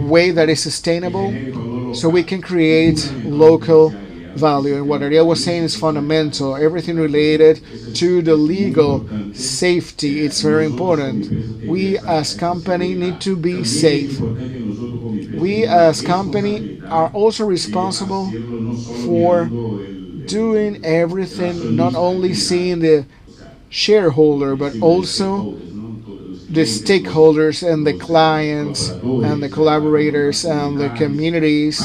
way that is sustainable, so we can create local value. And what Ariel was saying is fundamental. Everything related to the legal safety, it's very important. We as company need to be safe. We as company are also responsible for doing everything, not only seeing the shareholder, but also the stakeholders and the clients and the collaborators and the communities.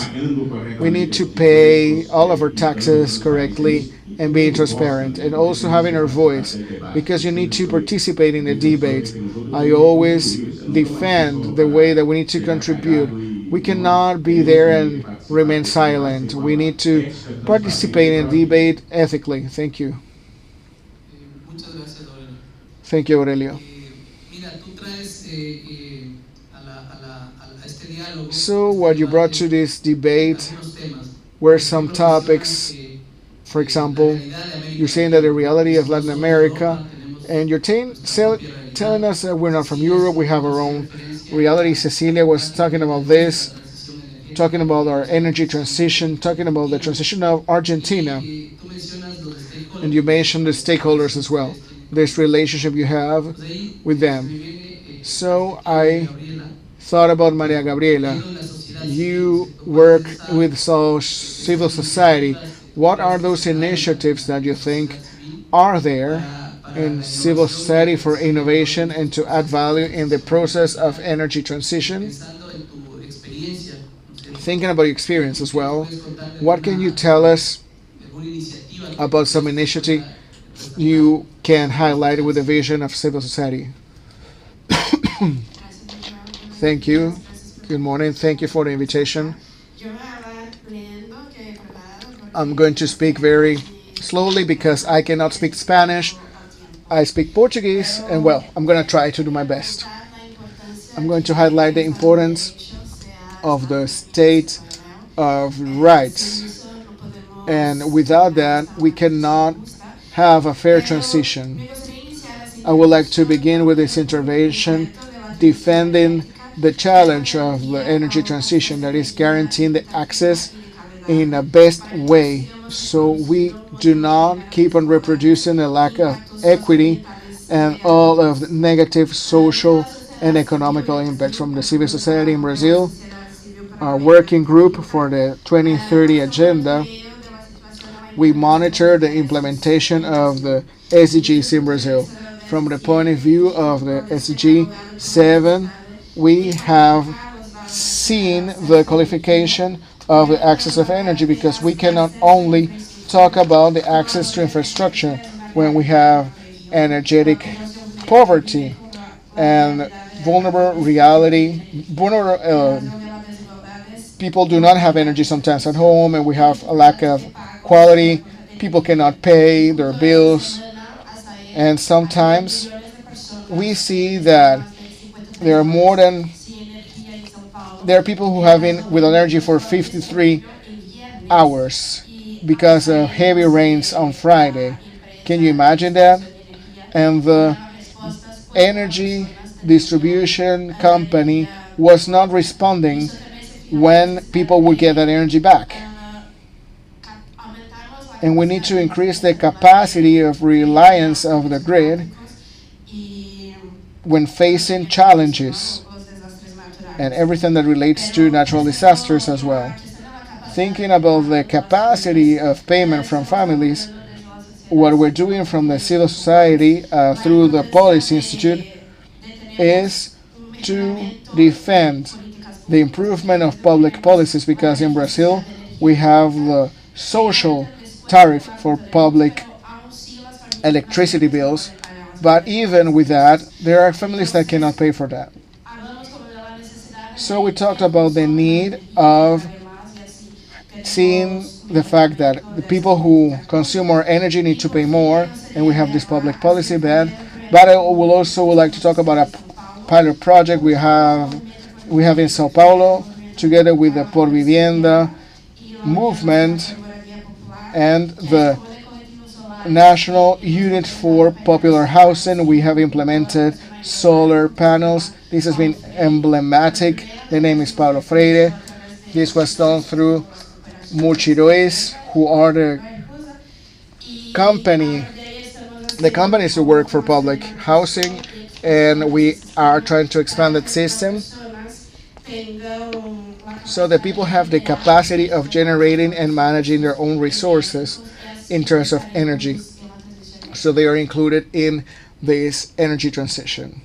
We need to pay all of our taxes correctly and being transparent and also having our voice, because you need to participate in the debate. I always defend the way that we need to contribute. We cannot be there and remain silent. We need to participate in the debate ethically. Thank you. Thank you, Aurelio. So what you brought to this debate were some topics. For example, you're saying that the reality of Latin America, and you're telling us that we're not from Europe, we have our own reality. Cecilia was talking about this, talking about our energy transition, talking about the transition of Argentina. And you mentioned the stakeholders as well, this relationship you have with them. So I thought about Maria Gabriela. You work with civil society. What are those initiatives that you think are there in civil society for innovation and to add value in the process of energy transition? Thinking about your experience as well, what can you tell us about some initiative you can highlight with the vision of civil society? Thank you. Good morning. Thank you for the invitation. I'm going to speak very slowly because I cannot speak Spanish. I speak Portuguese, and well, I'm going to try to do my best. I'm going to highlight the importance of the state of rights. And without that, we cannot have a fair transition. I would like to begin with this intervention defending the challenge of the energy transition, that is guaranteeing the access in a best way so we do not keep on reproducing a lack of equity and all of the negative social and economical impacts from the civil society in Brazil. Our working group for the 2030 agenda, we monitor the implementation of the SDGs in Brazil. From the point of view of the SDG 7, we have seen the qualification of the access of energy, because we cannot only talk about the access to infrastructure when we have energetic poverty and vulnerable people do not have energy sometimes at home, and we have a lack of quality. People cannot pay their bills, and sometimes we see that there are people who have been without energy for 53 hours because of heavy rains on Friday. Can you imagine that? And the energy distribution company was not responding when people would get that energy back. And we need to increase the capacity of reliance of the grid when facing challenges and everything that relates to natural disasters as well. Thinking about the capacity of payment from families, what we're doing from the civil society through the Policy Institute is to defend the improvement of public policies, because in Brazil we have the social tariff for public electricity bills, but even with that, there are families that cannot pay for that. So we talked about the need of seeing the fact that the people who consume more energy need to pay more, and we have this public policy bed. But I will also like to talk about a pilot project we have in Sao Paulo, together with the Por Vivienda movement and the National Unit for Popular Housing. We have implemented solar panels. This has been emblematic. The name is Paulo Freire. This was done through Multiroes, who are the companies who work for public housing, and we are trying to expand that system so that people have the capacity of generating and managing their own resources in terms of energy. So they are included in this energy transition.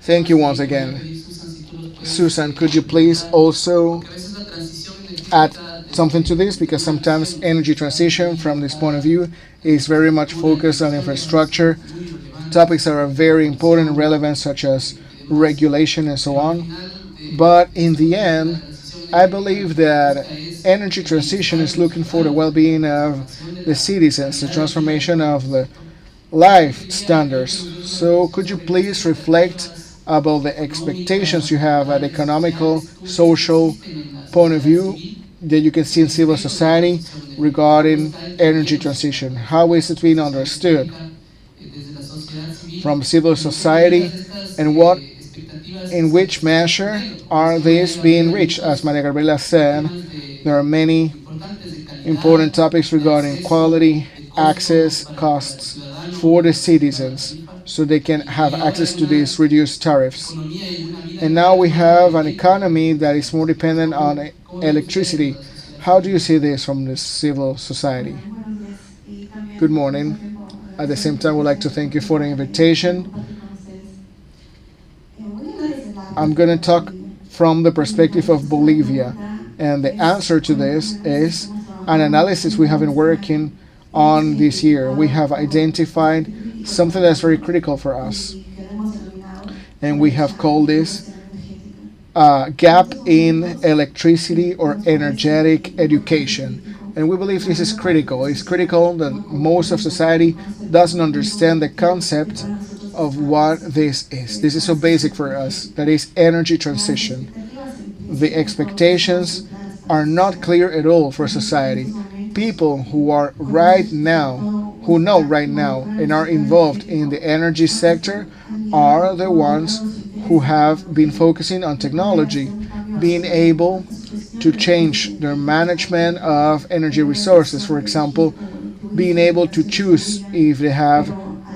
Thank you once again. Susan, could you please also add something to this? Because sometimes energy transition from this point of view is very much focused on infrastructure. Topics that are very important and relevant, such as regulation and so on. But in the end, I believe that energy transition is looking for the well-being of the citizens, the transformation of the life standards. So could you please reflect about the expectations you have at economical, social point of view that you can see in civil society regarding energy transition? How is it being understood from civil society, and in which measure are these being reached? As Maria Gabriela said, there are many important topics regarding quality, access, costs for the citizens. so they can have access to these reduced tariffs. And now we have an economy that is more dependent on electricity. How do you see this from the civil society? Good morning. At the same time, I would like to thank you for the invitation. I'm going to talk from the perspective of Bolivia. And the answer to this is an analysis we have been working on this year. We have identified something that's very critical for us. And we have called this a gap in electricity or energetic education. And we believe this is critical. It's critical that most of society doesn't understand the concept of what this is. This is so basic for us. That is energy transition. The expectations are not clear at all for society. People who are right now, who know right now and are involved in the energy sector are the ones who have been focusing on technology, being able to change their management of energy resources. For example, being able to choose if they have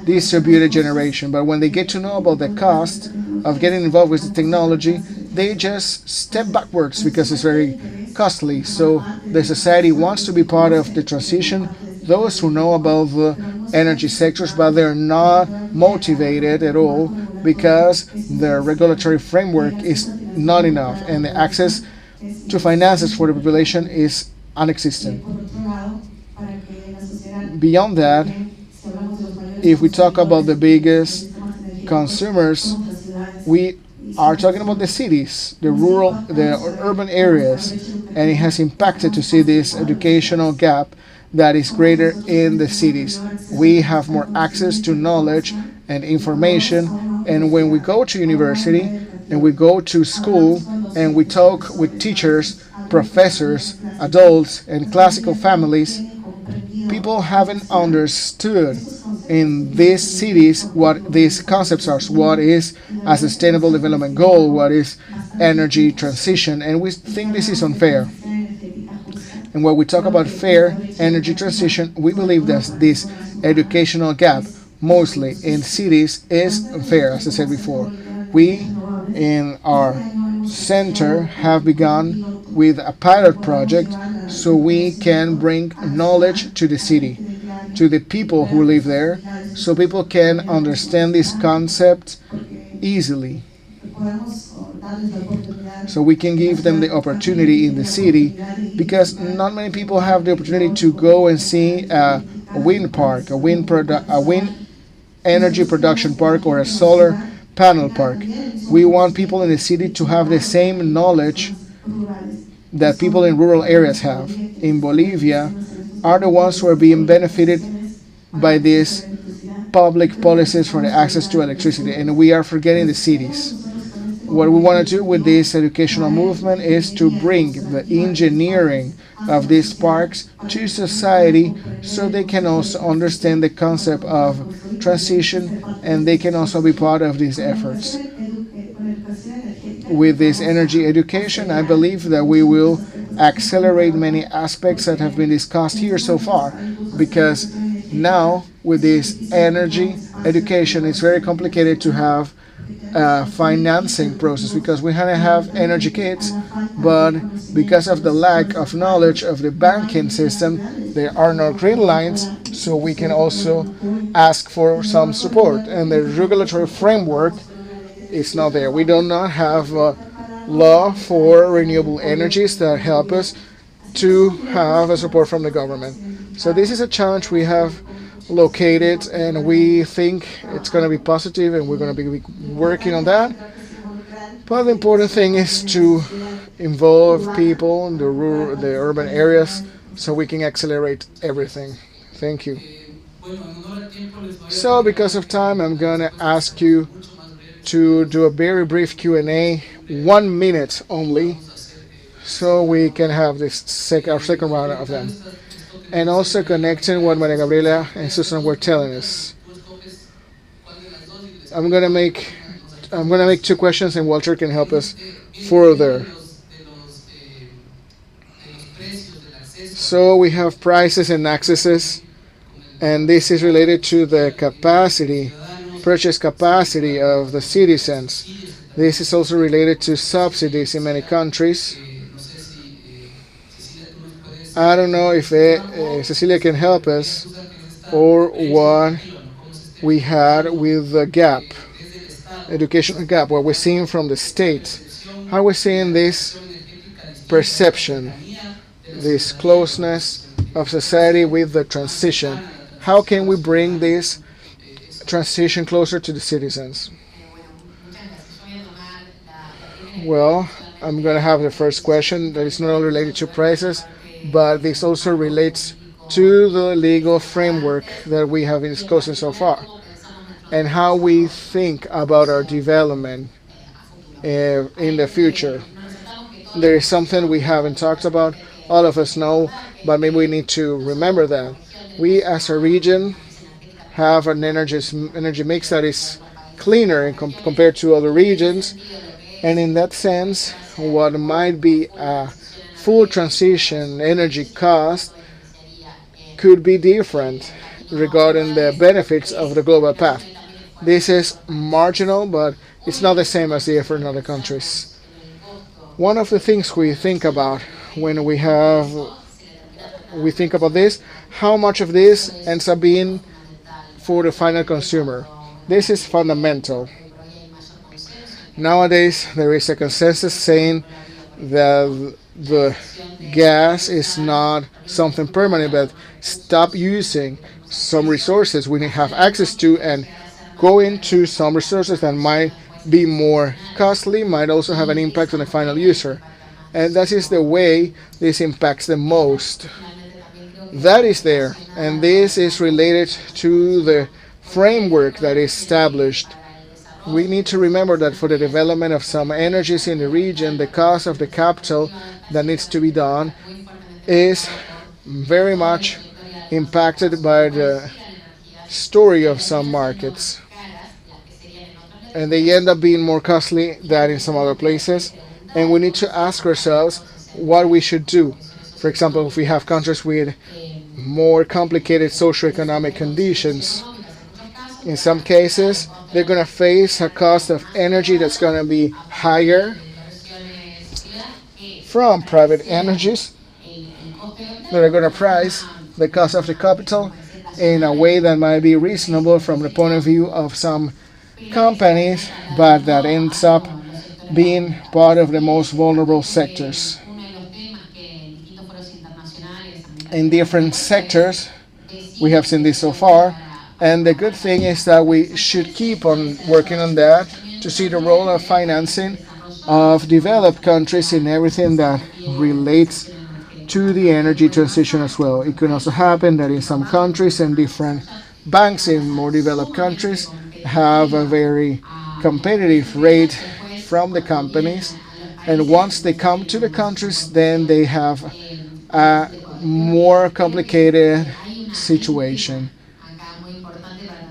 distributed generation. But when they get to know about the cost of getting involved with the technology, they just step backwards because it's very costly. So the society wants to be part of the transition. Those who know about the energy sectors, but they're not motivated at all because the regulatory framework is not enough and the access to finances for the population is non-existent. Beyond that, if we talk about the biggest consumers, we are talking about the cities, the rural, the urban areas, and it has impacted to see this educational gap that is greater in the cities. We have more access to knowledge and information, and when we go to university and we go to school and we talk with teachers, professors, adults, and classical families, people haven't understood in these cities what these concepts are. What is a sustainable development goal? What is energy transition? And we think this is unfair. And when we talk about fair energy transition, we believe that this educational gap, mostly in cities, is unfair, as I said before. We, in our center, have begun with a pilot project so we can bring knowledge to the city, to the people who live there, so people can understand this concept easily. So we can give them the opportunity in the city, because not many people have the opportunity to go and see a wind park, a wind energy production park, or a solar panel park. We want people in the city to have the same knowledge that people in rural areas have. In Bolivia, are the ones who are being benefited by these public policies for the access to electricity, and we are forgetting the cities. What we want to do with this educational movement is to bring the engineering of these parks to society so they can also understand the concept of transition and they can also be part of these efforts. With this energy education, I believe that we will accelerate many aspects that have been discussed here so far, because now with this energy education it's very complicated to have financing process, because we have energy kits, but because of the lack of knowledge of the banking system, there are no green lines, so we can also ask for some support, and the regulatory framework is not there. We do not have a law for renewable energies that help us to have a support from the government. So this is a challenge we have located, and we think it's going to be positive, and we're going to be working on that. But the important thing is to involve people in the urban areas so we can accelerate everything. Thank you. So because of time, I'm going to ask you to do a very brief Q&A, 1 minute only, so we can have this our second round of them. And also connecting what Maria Gabriela and Susan were telling us. I'm gonna make 2 questions, and Walter can help us further. So we have prices and accesses, and this is related to the capacity purchase capacity of the citizens. This is also related to subsidies in many countries. I don't know if Cecilia can help us, or what we had with the gap, educational gap, what we're seeing from the state. How we're seeing this perception, this closeness of society with the transition. How can we bring this transition closer to the citizens? Well, I'm going to have the first question that is not only related to prices, but this also relates to the legal framework that we have been discussing so far, and how we think about our development in the future. There is something we haven't talked about. All of us know, but maybe we need to remember that. We as a region have an energy mix that is cleaner compared to other regions. And in that sense, what might be a full transition energy cost could be different regarding the benefits of the global path. This is marginal, but it's not the same as the effort in other countries. One of the things we think about when we think about this, how much of this ends up being for the final consumer. This is fundamental. Nowadays, there is a consensus saying that the gas is not something permanent, but stop using some resources we have access to and go into some resources that might be more costly, might also have an impact on the final user. And that is the way this impacts the most. That is there, and this is related to the framework that is established. We need to remember that for the development of some energies in the region, the cost of the capital that needs to be done is very much impacted by the story of some markets. And they end up being more costly than in some other places. And we need to ask ourselves what we should do. For example, if we have countries with more complicated socioeconomic conditions, in some cases, they're going to face a cost of energy that's going to be higher from private energies that are going to price the cost of the capital in a way that might be reasonable from the point of view of some companies, but that ends up being part of the most vulnerable sectors. In different sectors, we have seen this so far, and the good thing is that we should keep on working on that to see the role of financing of developed countries in everything that relates to the energy transition as well. It can also happen that in some countries and different banks in more developed countries have a very competitive rate from the companies, and once they come to the countries, then they have a more complicated situation.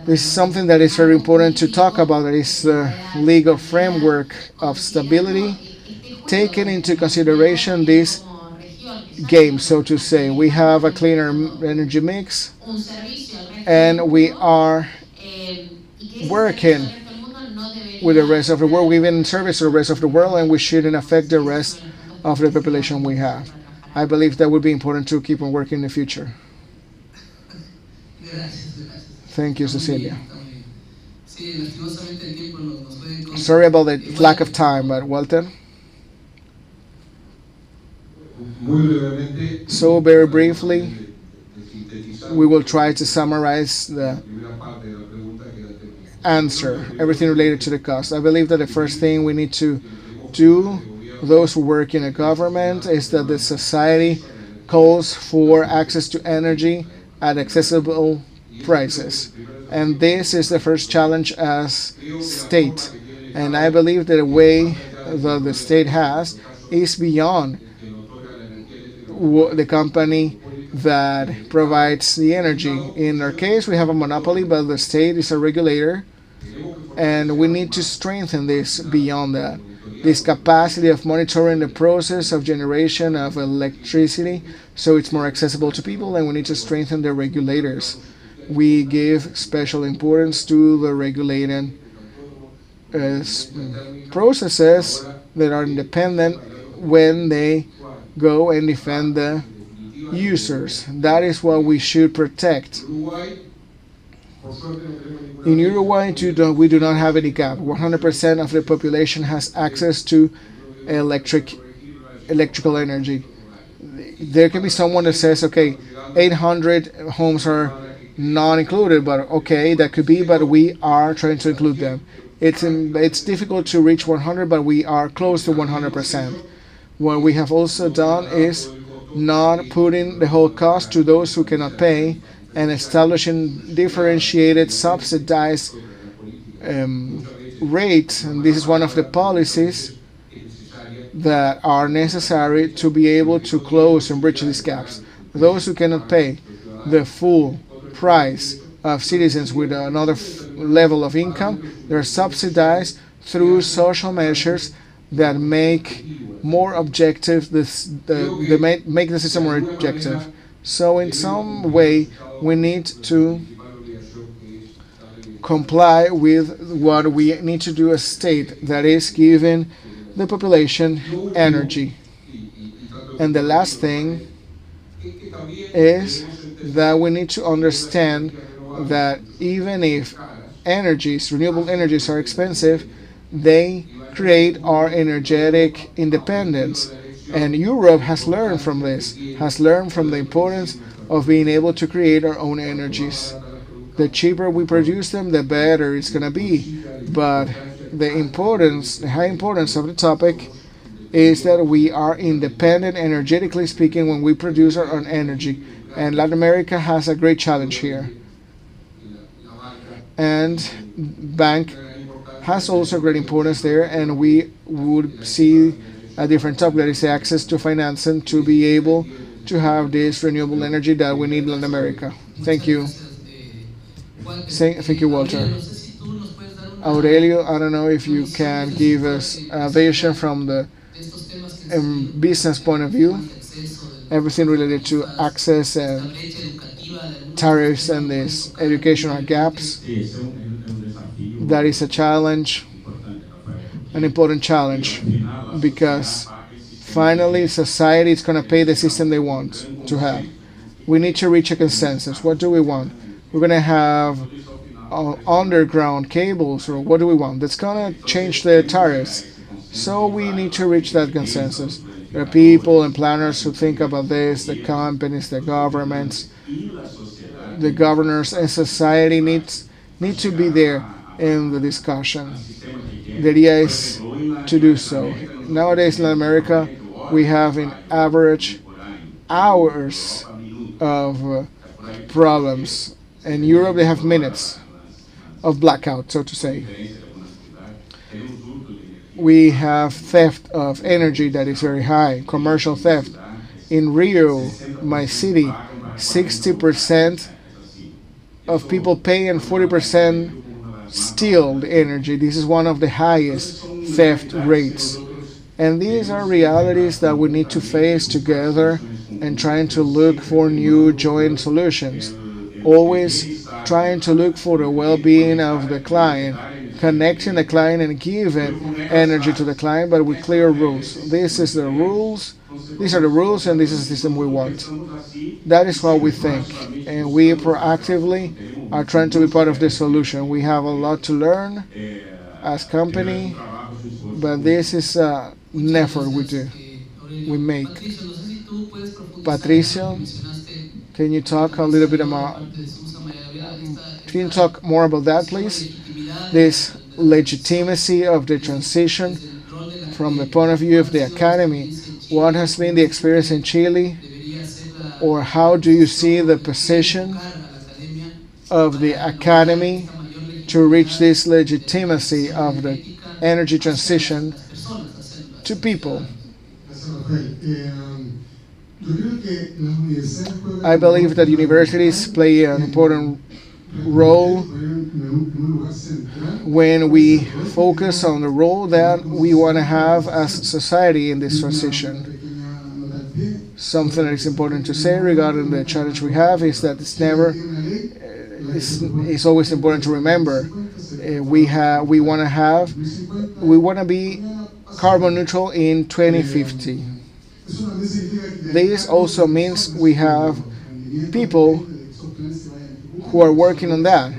This is something that is very important to talk about. That is the legal framework of stability, taking into consideration this game, so to say. We have a cleaner energy mix, and we are working with the rest of the world. We've been in service to the rest of the world, and we shouldn't affect the rest of the population we have. I believe that would be important to keep on working in the future. Thank you, Cecilia. Sorry about the lack of time, but Walter? So very briefly, we will try to summarize the answer, everything related to the cost. I believe that the first thing we need to do, those who work in a government, is that the society calls for access to energy at accessible prices. And this is the first challenge as state. And I believe that the way that the state has is beyond the company that provides the energy. In our case, we have a monopoly, but the state is a regulator, and we need to strengthen this beyond that. This capacity of monitoring the process of generation of electricity so it's more accessible to people, and we need to strengthen the regulators. We give special importance to the regulating processes that are independent when they go and defend the users. That is what we should protect. In Uruguay, we do not have any gap. 100% of the population has access to electrical energy. There can be someone that says, okay, 800 homes are not included, but okay, that could be, but we are trying to include them. It's difficult to reach 100, but we are close to 100%. What we have also done is not putting the whole cost to those who cannot pay and establishing differentiated subsidized rates. And this is one of the policies that are necessary to be able to close and bridge these gaps. Those who cannot pay the full price of citizens with another level of income, they're subsidized through social measures that make more objective make the system more objective. So in some way we need to comply with what we need to do as state, that is giving the population energy. And the last thing is that we need to understand that even if renewable energies are expensive, they create our energetic independence. And Europe has learned from this, has learned from the importance of being able to create our own energies. The cheaper we produce them, the better it's going to be. But the high importance of the topic is that we are independent, energetically speaking, when we produce our own energy. And Latin America has a great challenge here. And bank has also great importance there, and we would see a different topic, that is access to financing to be able to have this renewable energy that we need in Latin America. Thank you. Thank you, Walter. Aurelio, I don't know if you can give us a vision from the business point of view, everything related to access and tariffs and these educational gaps. That is a challenge, an important challenge, because finally society is going to pay the system they want to have. We need to reach a consensus. What do we want? We're going to have underground cables, or what do we want? That's going to change the tariffs. So we need to reach that consensus. There are people and planners who think about this, the companies, the governments, the governors, and society need to be there in the discussion. The idea is to do so. Nowadays in Latin America, we have an average hours of problems. In Europe, they have minutes of blackout, so to say. We have theft of energy that is very high, commercial theft. In Rio, my city, 60% of people pay and 40% steal the energy. This is one of the highest theft rates. And these are realities that we need to face together and trying to look for new joint solutions. Always trying to look for the well-being of the client, connecting the client and giving energy to the client, but with clear rules. These are the rules, and this is the system we want. That is what we think, and we proactively are trying to be part of the solution. We have a lot to learn as company, but this is an effort we make. Patricio, can you talk a little bit about? Can you talk more about that, please? This legitimacy of the transition from the point of view of the academy. What has been the experience in Chile, or how do you see the position of the academy to reach this legitimacy of the energy transition to people? I believe that universities play an important role when we focus on the role that we want to have as society in this transition. Something that is important to say regarding the challenge we have is that it's always important to remember. We want to be carbon neutral in 2050. This also means we have people who are working on that.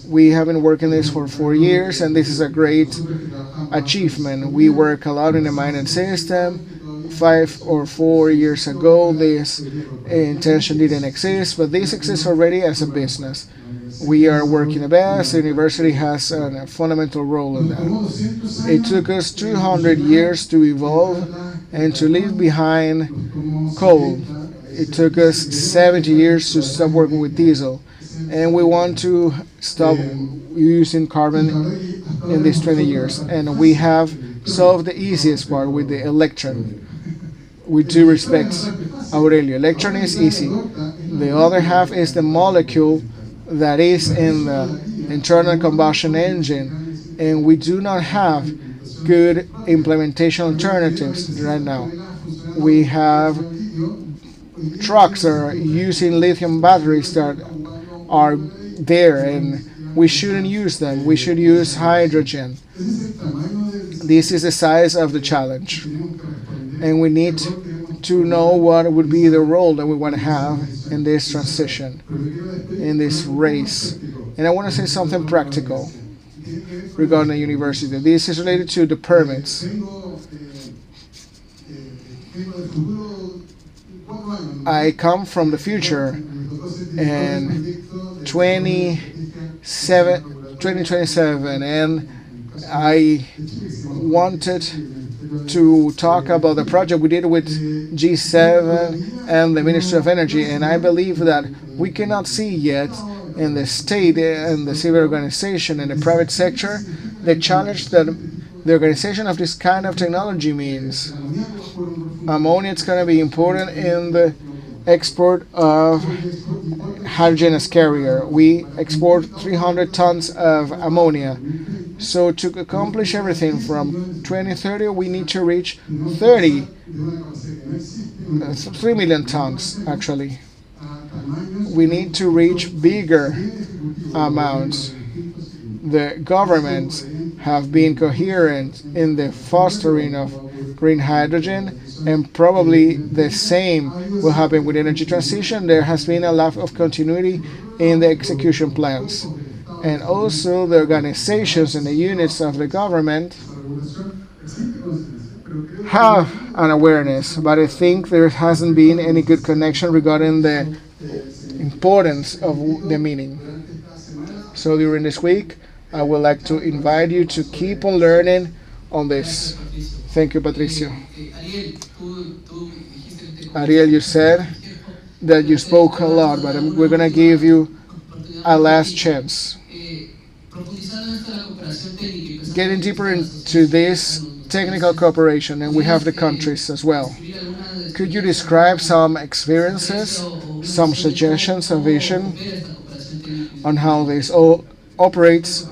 We have been working this for 4 years, and this is a great achievement. We work a lot in the mining system. 5 or 4 years ago, this intention didn't exist, but this exists already as a business. We are working the best. The university has a fundamental role in that. It took us 200 years to evolve and to leave behind coal. It took us 70 years to stop working with diesel. And we want to stop using carbon in these 20 years. And we have solved the easiest part with the electron. With due respect, Aurelio, electron is easy. The other half is the molecule that is in the internal combustion engine, and we do not have good implementation alternatives right now. We have trucks that are using lithium batteries that are there, and we shouldn't use them. We should use hydrogen. This is the size of the challenge, and we need to know what would be the role that we want to have in this transition, in this race. And I want to say something practical regarding the university. This is related to the permits. I come from the future, and 2027, and I wanted to talk about the project we did with G7 and the Ministry of Energy, and I believe that we cannot see yet in the state and the civil organization and the private sector the challenge that the organization of this kind of technology means. Ammonia is going to be important in the export of hydrogen as carrier. We export 300 tons of ammonia. So to accomplish everything from 2030, we need to reach 3 million tons, actually. We need to reach bigger amounts. The governments have been coherent in the fostering of green hydrogen, and probably the same will happen with energy transition. There has been a lack of continuity in the execution plans. And also the organizations and the units of the government have an awareness, but I think there hasn't been any good connection regarding the importance of the meaning. So during this week, I would like to invite you to keep on learning on this. Thank you, Patricio. Ariel, you said that you spoke a lot, but we're going to give you a last chance. Getting deeper into this technical cooperation, and we have the countries as well. Could you describe some experiences, some suggestions, a vision on how this all operates?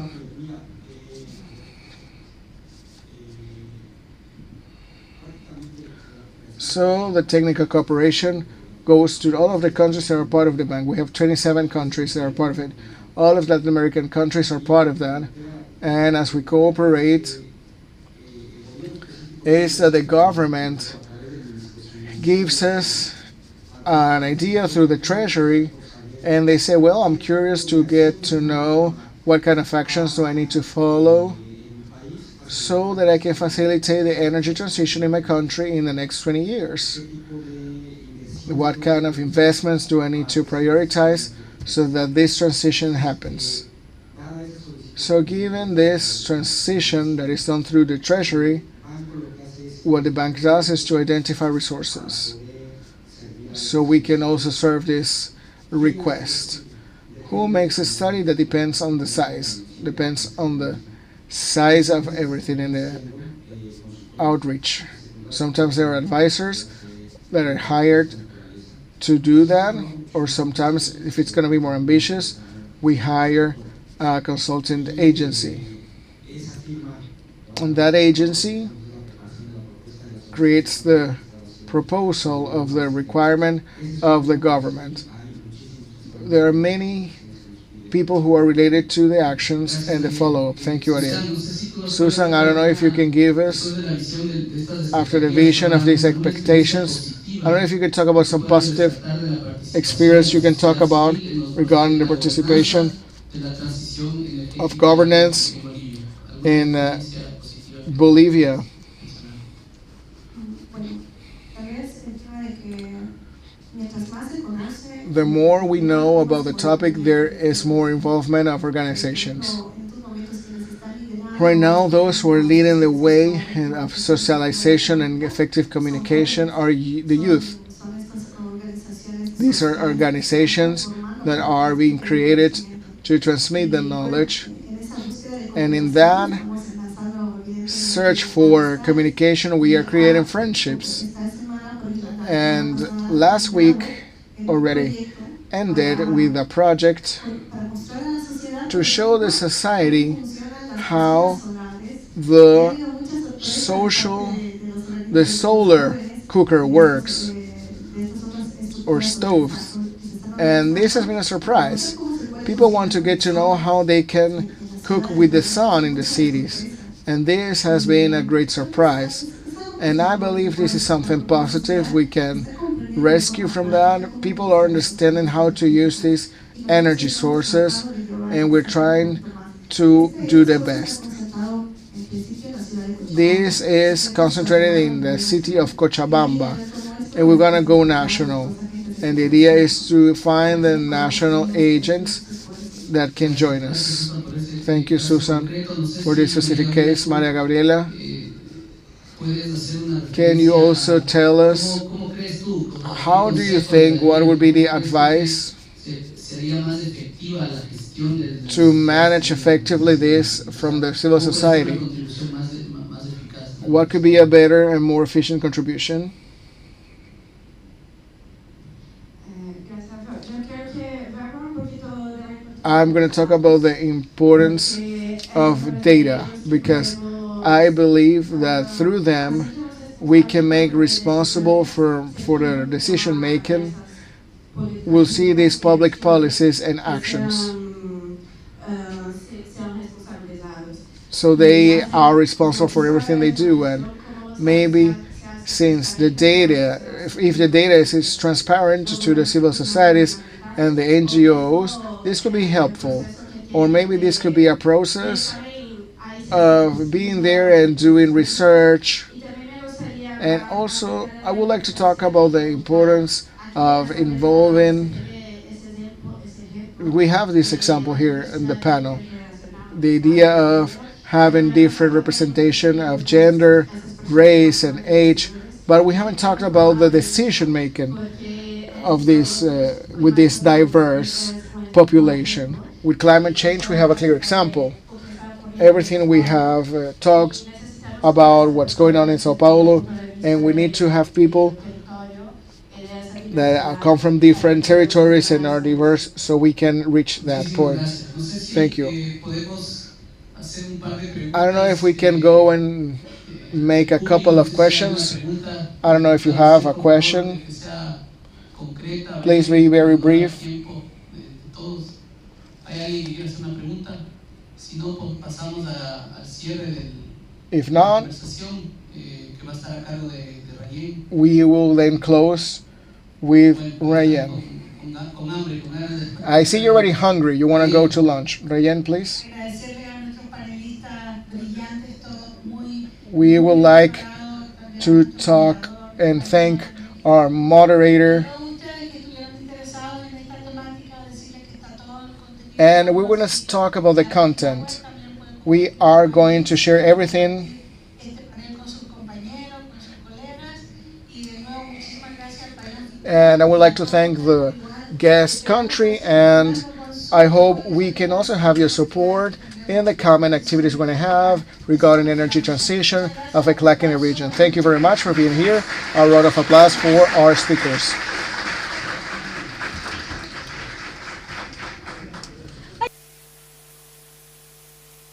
So the technical cooperation goes to all of the countries that are part of the bank. We have 27 countries that are part of it. All of Latin American countries are part of that. And as we cooperate, is that the government gives us an idea through the treasury, and they say, well, I'm curious to get to know what kind of actions do I need to follow so that I can facilitate the energy transition in my country in the next 20 years. What kind of investments do I need to prioritize so that this transition happens? So given this transition that is done through the treasury, what the bank does is to identify resources. So we can also serve this request. Who makes a study? That depends on the size. Depends on the size of everything in the outreach. Sometimes there are advisors that are hired to do that, or sometimes if it's going to be more ambitious, we hire a consultant agency. And that agency creates the proposal of the requirement of the government. There are many people who are related to the actions and the follow-up. Thank you, Ariel. Susan, I don't know if you can give us, after the vision of these expectations, I don't know if you could talk about some positive experience you can talk about regarding the participation of governance in Bolivia. The more we know about the topic, there is more involvement of organizations. Right now, those who are leading the way of socialization and effective communication are the youth. These are organizations that are being created to transmit the knowledge, and in that search for communication, we are creating friendships. And last week already ended with a project to show the society how the solar cooker works, or stoves. And this has been a surprise. People want to get to know how they can cook with the sun in the cities. And this has been a great surprise. And I believe this is something positive we can rescue from that. People are understanding how to use these energy sources, and we're trying to do the best. This is concentrated in the city of Cochabamba, and we're going to go national. And the idea is to find the national agents that can join us. Thank you, Susan, for this specific case. Maria Gabriela, can you also tell us how do you think, what would be the advice to manage effectively this from the civil society? What could be a better and more efficient contribution? I'm going to talk about the importance of data, because I believe that through them we can make responsible for the decision making. We'll see these public policies and actions. So they are responsible for everything they do, and maybe since the data, if the data is transparent to the civil societies and the NGOs, this could be helpful. Or maybe this could be a process of being there and doing research. And also, I would like to talk about the importance of involving. We have this example here in the panel. The idea of having different representation of gender, race, and age, but we haven't talked about the decision making of this with this diverse population. With climate change, we have a clear example. Everything we have talked about what's going on in Sao Paulo, and we need to have people that come from different territories and are diverse so we can reach that point. Thank you. I don't know if we can go and make a couple of questions. I don't know if you have a question. Please be very brief. If not, we will then close with Rayen. I see you're already hungry. You want to go to lunch. Rayen, please. We would like to talk and thank our moderator. And we're going to talk about the content. We are going to share everything. And I would like to thank the guest country, and I hope we can also have your support in the common activities we're going to have regarding energy transition of ECLAC in the region. Thank you very much for being here. A round of applause for our speakers.